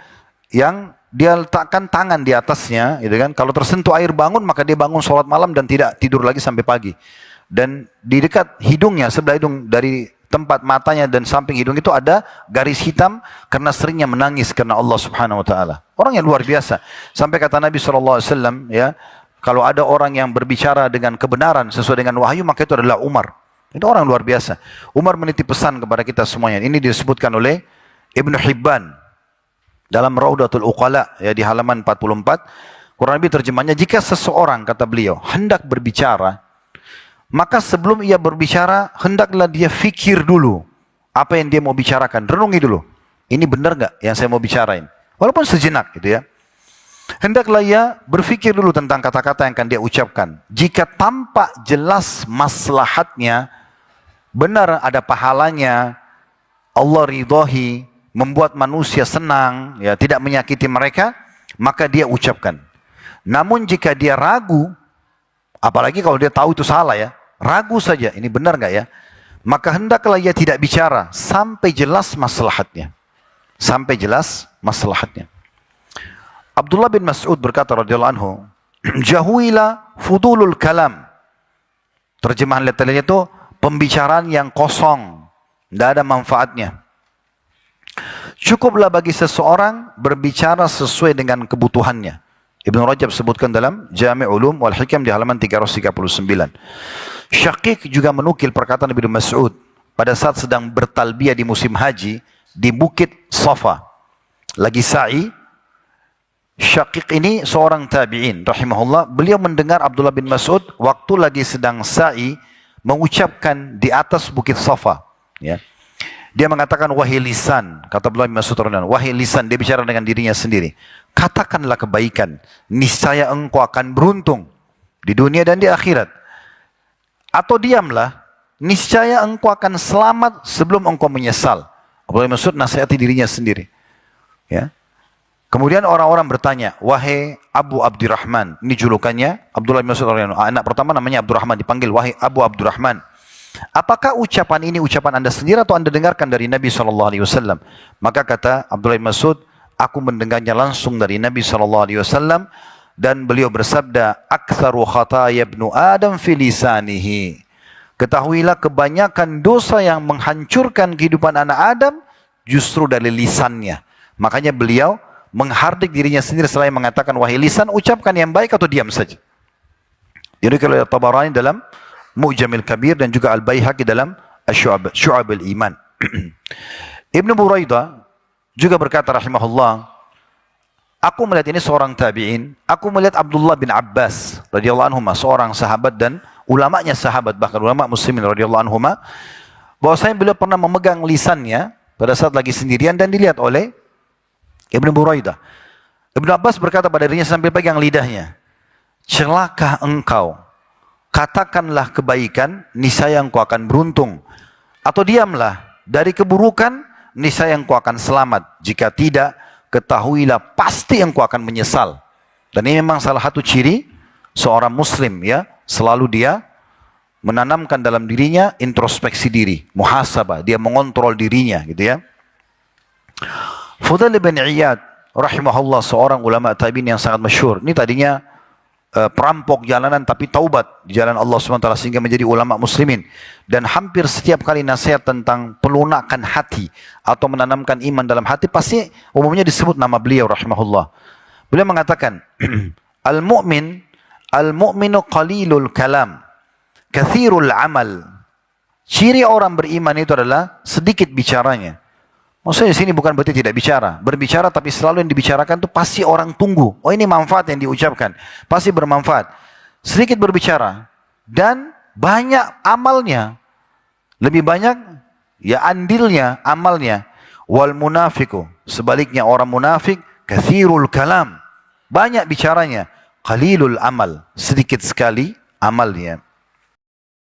yang dia letakkan tangan di atasnya, gitu kan. Kalau tersentuh air bangun, maka dia bangun sholat malam dan tidak tidur lagi sampai pagi. Dan di dekat hidungnya, sebelah hidung, dari tempat matanya dan samping hidung itu ada garis hitam karena seringnya menangis karena Allah Subhanahu wa taala. Orang yang luar biasa. Sampai kata Nabi SAW, ya, kalau ada orang yang berbicara dengan kebenaran sesuai dengan wahyu, maka itu adalah Umar. Itu orang luar biasa. Umar menitip pesan kepada kita semuanya. Ini disebutkan oleh Ibnu Hibban dalam Raudatul Uqala, ya, di halaman 44. Kurang lebih terjemahnya, jika seseorang, kata beliau, hendak berbicara, maka sebelum ia berbicara, hendaklah dia fikir dulu apa yang dia mau bicarakan. Renungi dulu. Ini benar nggak yang saya mau bicarain? Walaupun sejenak, gitu ya. Hendaklah ia berfikir dulu tentang kata-kata yang akan dia ucapkan. Jika tampak jelas maslahatnya, benar ada pahalanya, Allah ridhahi, membuat manusia senang, ya, tidak menyakiti mereka, maka dia ucapkan. Namun jika dia ragu, apalagi kalau dia tahu itu salah, ya, ragu saja, ini benar nggak ya? Maka hendaklah ia tidak bicara sampai jelas maslahatnya. Sampai jelas maslahatnya. Abdullah bin Mas'ud berkata radhiyallahu anhu, "Jahuila fudulul kalam." Terjemahan literalnya itu pembicaraan yang kosong, tidak ada manfaatnya. Cukuplah bagi seseorang berbicara sesuai dengan kebutuhannya. Ibnu Rajab sebutkan dalam Jami' Ulum wal Hikam di halaman 339. Syaqiq juga menukil perkataan Ibnu Mas'ud pada saat sedang bertalbiyah di musim haji di Bukit Safa. Lagi sa'i. Syaqiq ini seorang tabi'in rahimahullah. Beliau mendengar Abdullah bin Mas'ud waktu lagi sedang sa'i mengucapkan di atas Bukit Safa, ya. Dia mengatakan, "Wahai lisan," kata Abdullah bin Mas'ud, "wahai lisan," dia bicara dengan dirinya sendiri, "katakanlah kebaikan, niscaya engkau akan beruntung di dunia dan di akhirat. Atau diamlah, niscaya engkau akan selamat sebelum engkau menyesal." Abdullah bin Mas'ud nasihati dirinya sendiri. Ya. Kemudian orang-orang bertanya, "Wahai Abu Abdurrahman," ini julukannya Abdullah bin Mas'ud, anak pertama namanya Abdurrahman, dipanggil "Wahai Abu Abdurrahman, apakah ucapan ini ucapan anda sendiri atau anda dengarkan dari Nabi SAW?" Maka kata Abdullah bin Mas'ud, "Aku mendengarnya langsung dari Nabi SAW dan beliau bersabda, aktsaru khataya ibnu Adam fi lisanihi." Ketahuilah kebanyakan dosa yang menghancurkan kehidupan anak Adam justru dari lisannya. Makanya beliau menghardik dirinya sendiri selain mengatakan, "Wahai lisan, ucapkan yang baik atau diam saja." Ini kalau Tabarani dalam Mu'jamil Kabir dan juga Al-Baihaqi dalam Syu'ab al-Iman. Ibnu Buraidah juga berkata rahimahullah, "Aku melihat," ini seorang tabi'in, "aku melihat Abdullah bin Abbas radhiyallahu anhu, seorang sahabat dan ulamanya sahabat, bahkan ulama muslimin radhiyallahu anhu, bahwasanya beliau pernah memegang lisannya pada saat lagi sendirian dan dilihat oleh Ibnu Buraidah. Ibnu Abbas berkata pada dirinya sambil pegang lidahnya, "Celaka engkau, katakanlah kebaikan, niscaya engkau akan beruntung. Atau diamlah, dari keburukan, niscaya engkau akan selamat. Jika tidak, ketahuilah pasti engkau akan menyesal." Dan ini memang salah satu ciri seorang muslim, ya, selalu dia menanamkan dalam dirinya introspeksi diri, muhasabah, dia mengontrol dirinya, gitu ya. Fudail bin Iyad rahimahullah, seorang ulama tabi'in yang sangat masyhur. Ini tadinya perampok jalanan tapi taubat di jalan Allah SWT sehingga menjadi ulama muslimin. Dan hampir setiap kali nasihat tentang pelunakan hati atau menanamkan iman dalam hati, pasti umumnya disebut nama beliau rahimahullah. Beliau mengatakan, Al-mu'minu qalilul kalam, kathirul amal." Ciri orang beriman itu adalah sedikit bicaranya. Maksudnya di sini bukan berarti tidak bicara. Berbicara tapi selalu yang dibicarakan itu pasti orang tunggu. Oh ini manfaat yang diucapkan. Pasti bermanfaat. Sedikit berbicara. Dan banyak amalnya. Lebih banyak ya andilnya, amalnya. Wal munafiku. Sebaliknya orang munafik. Kathirul kalam. Banyak bicaranya. Qalilul amal. Sedikit sekali amalnya.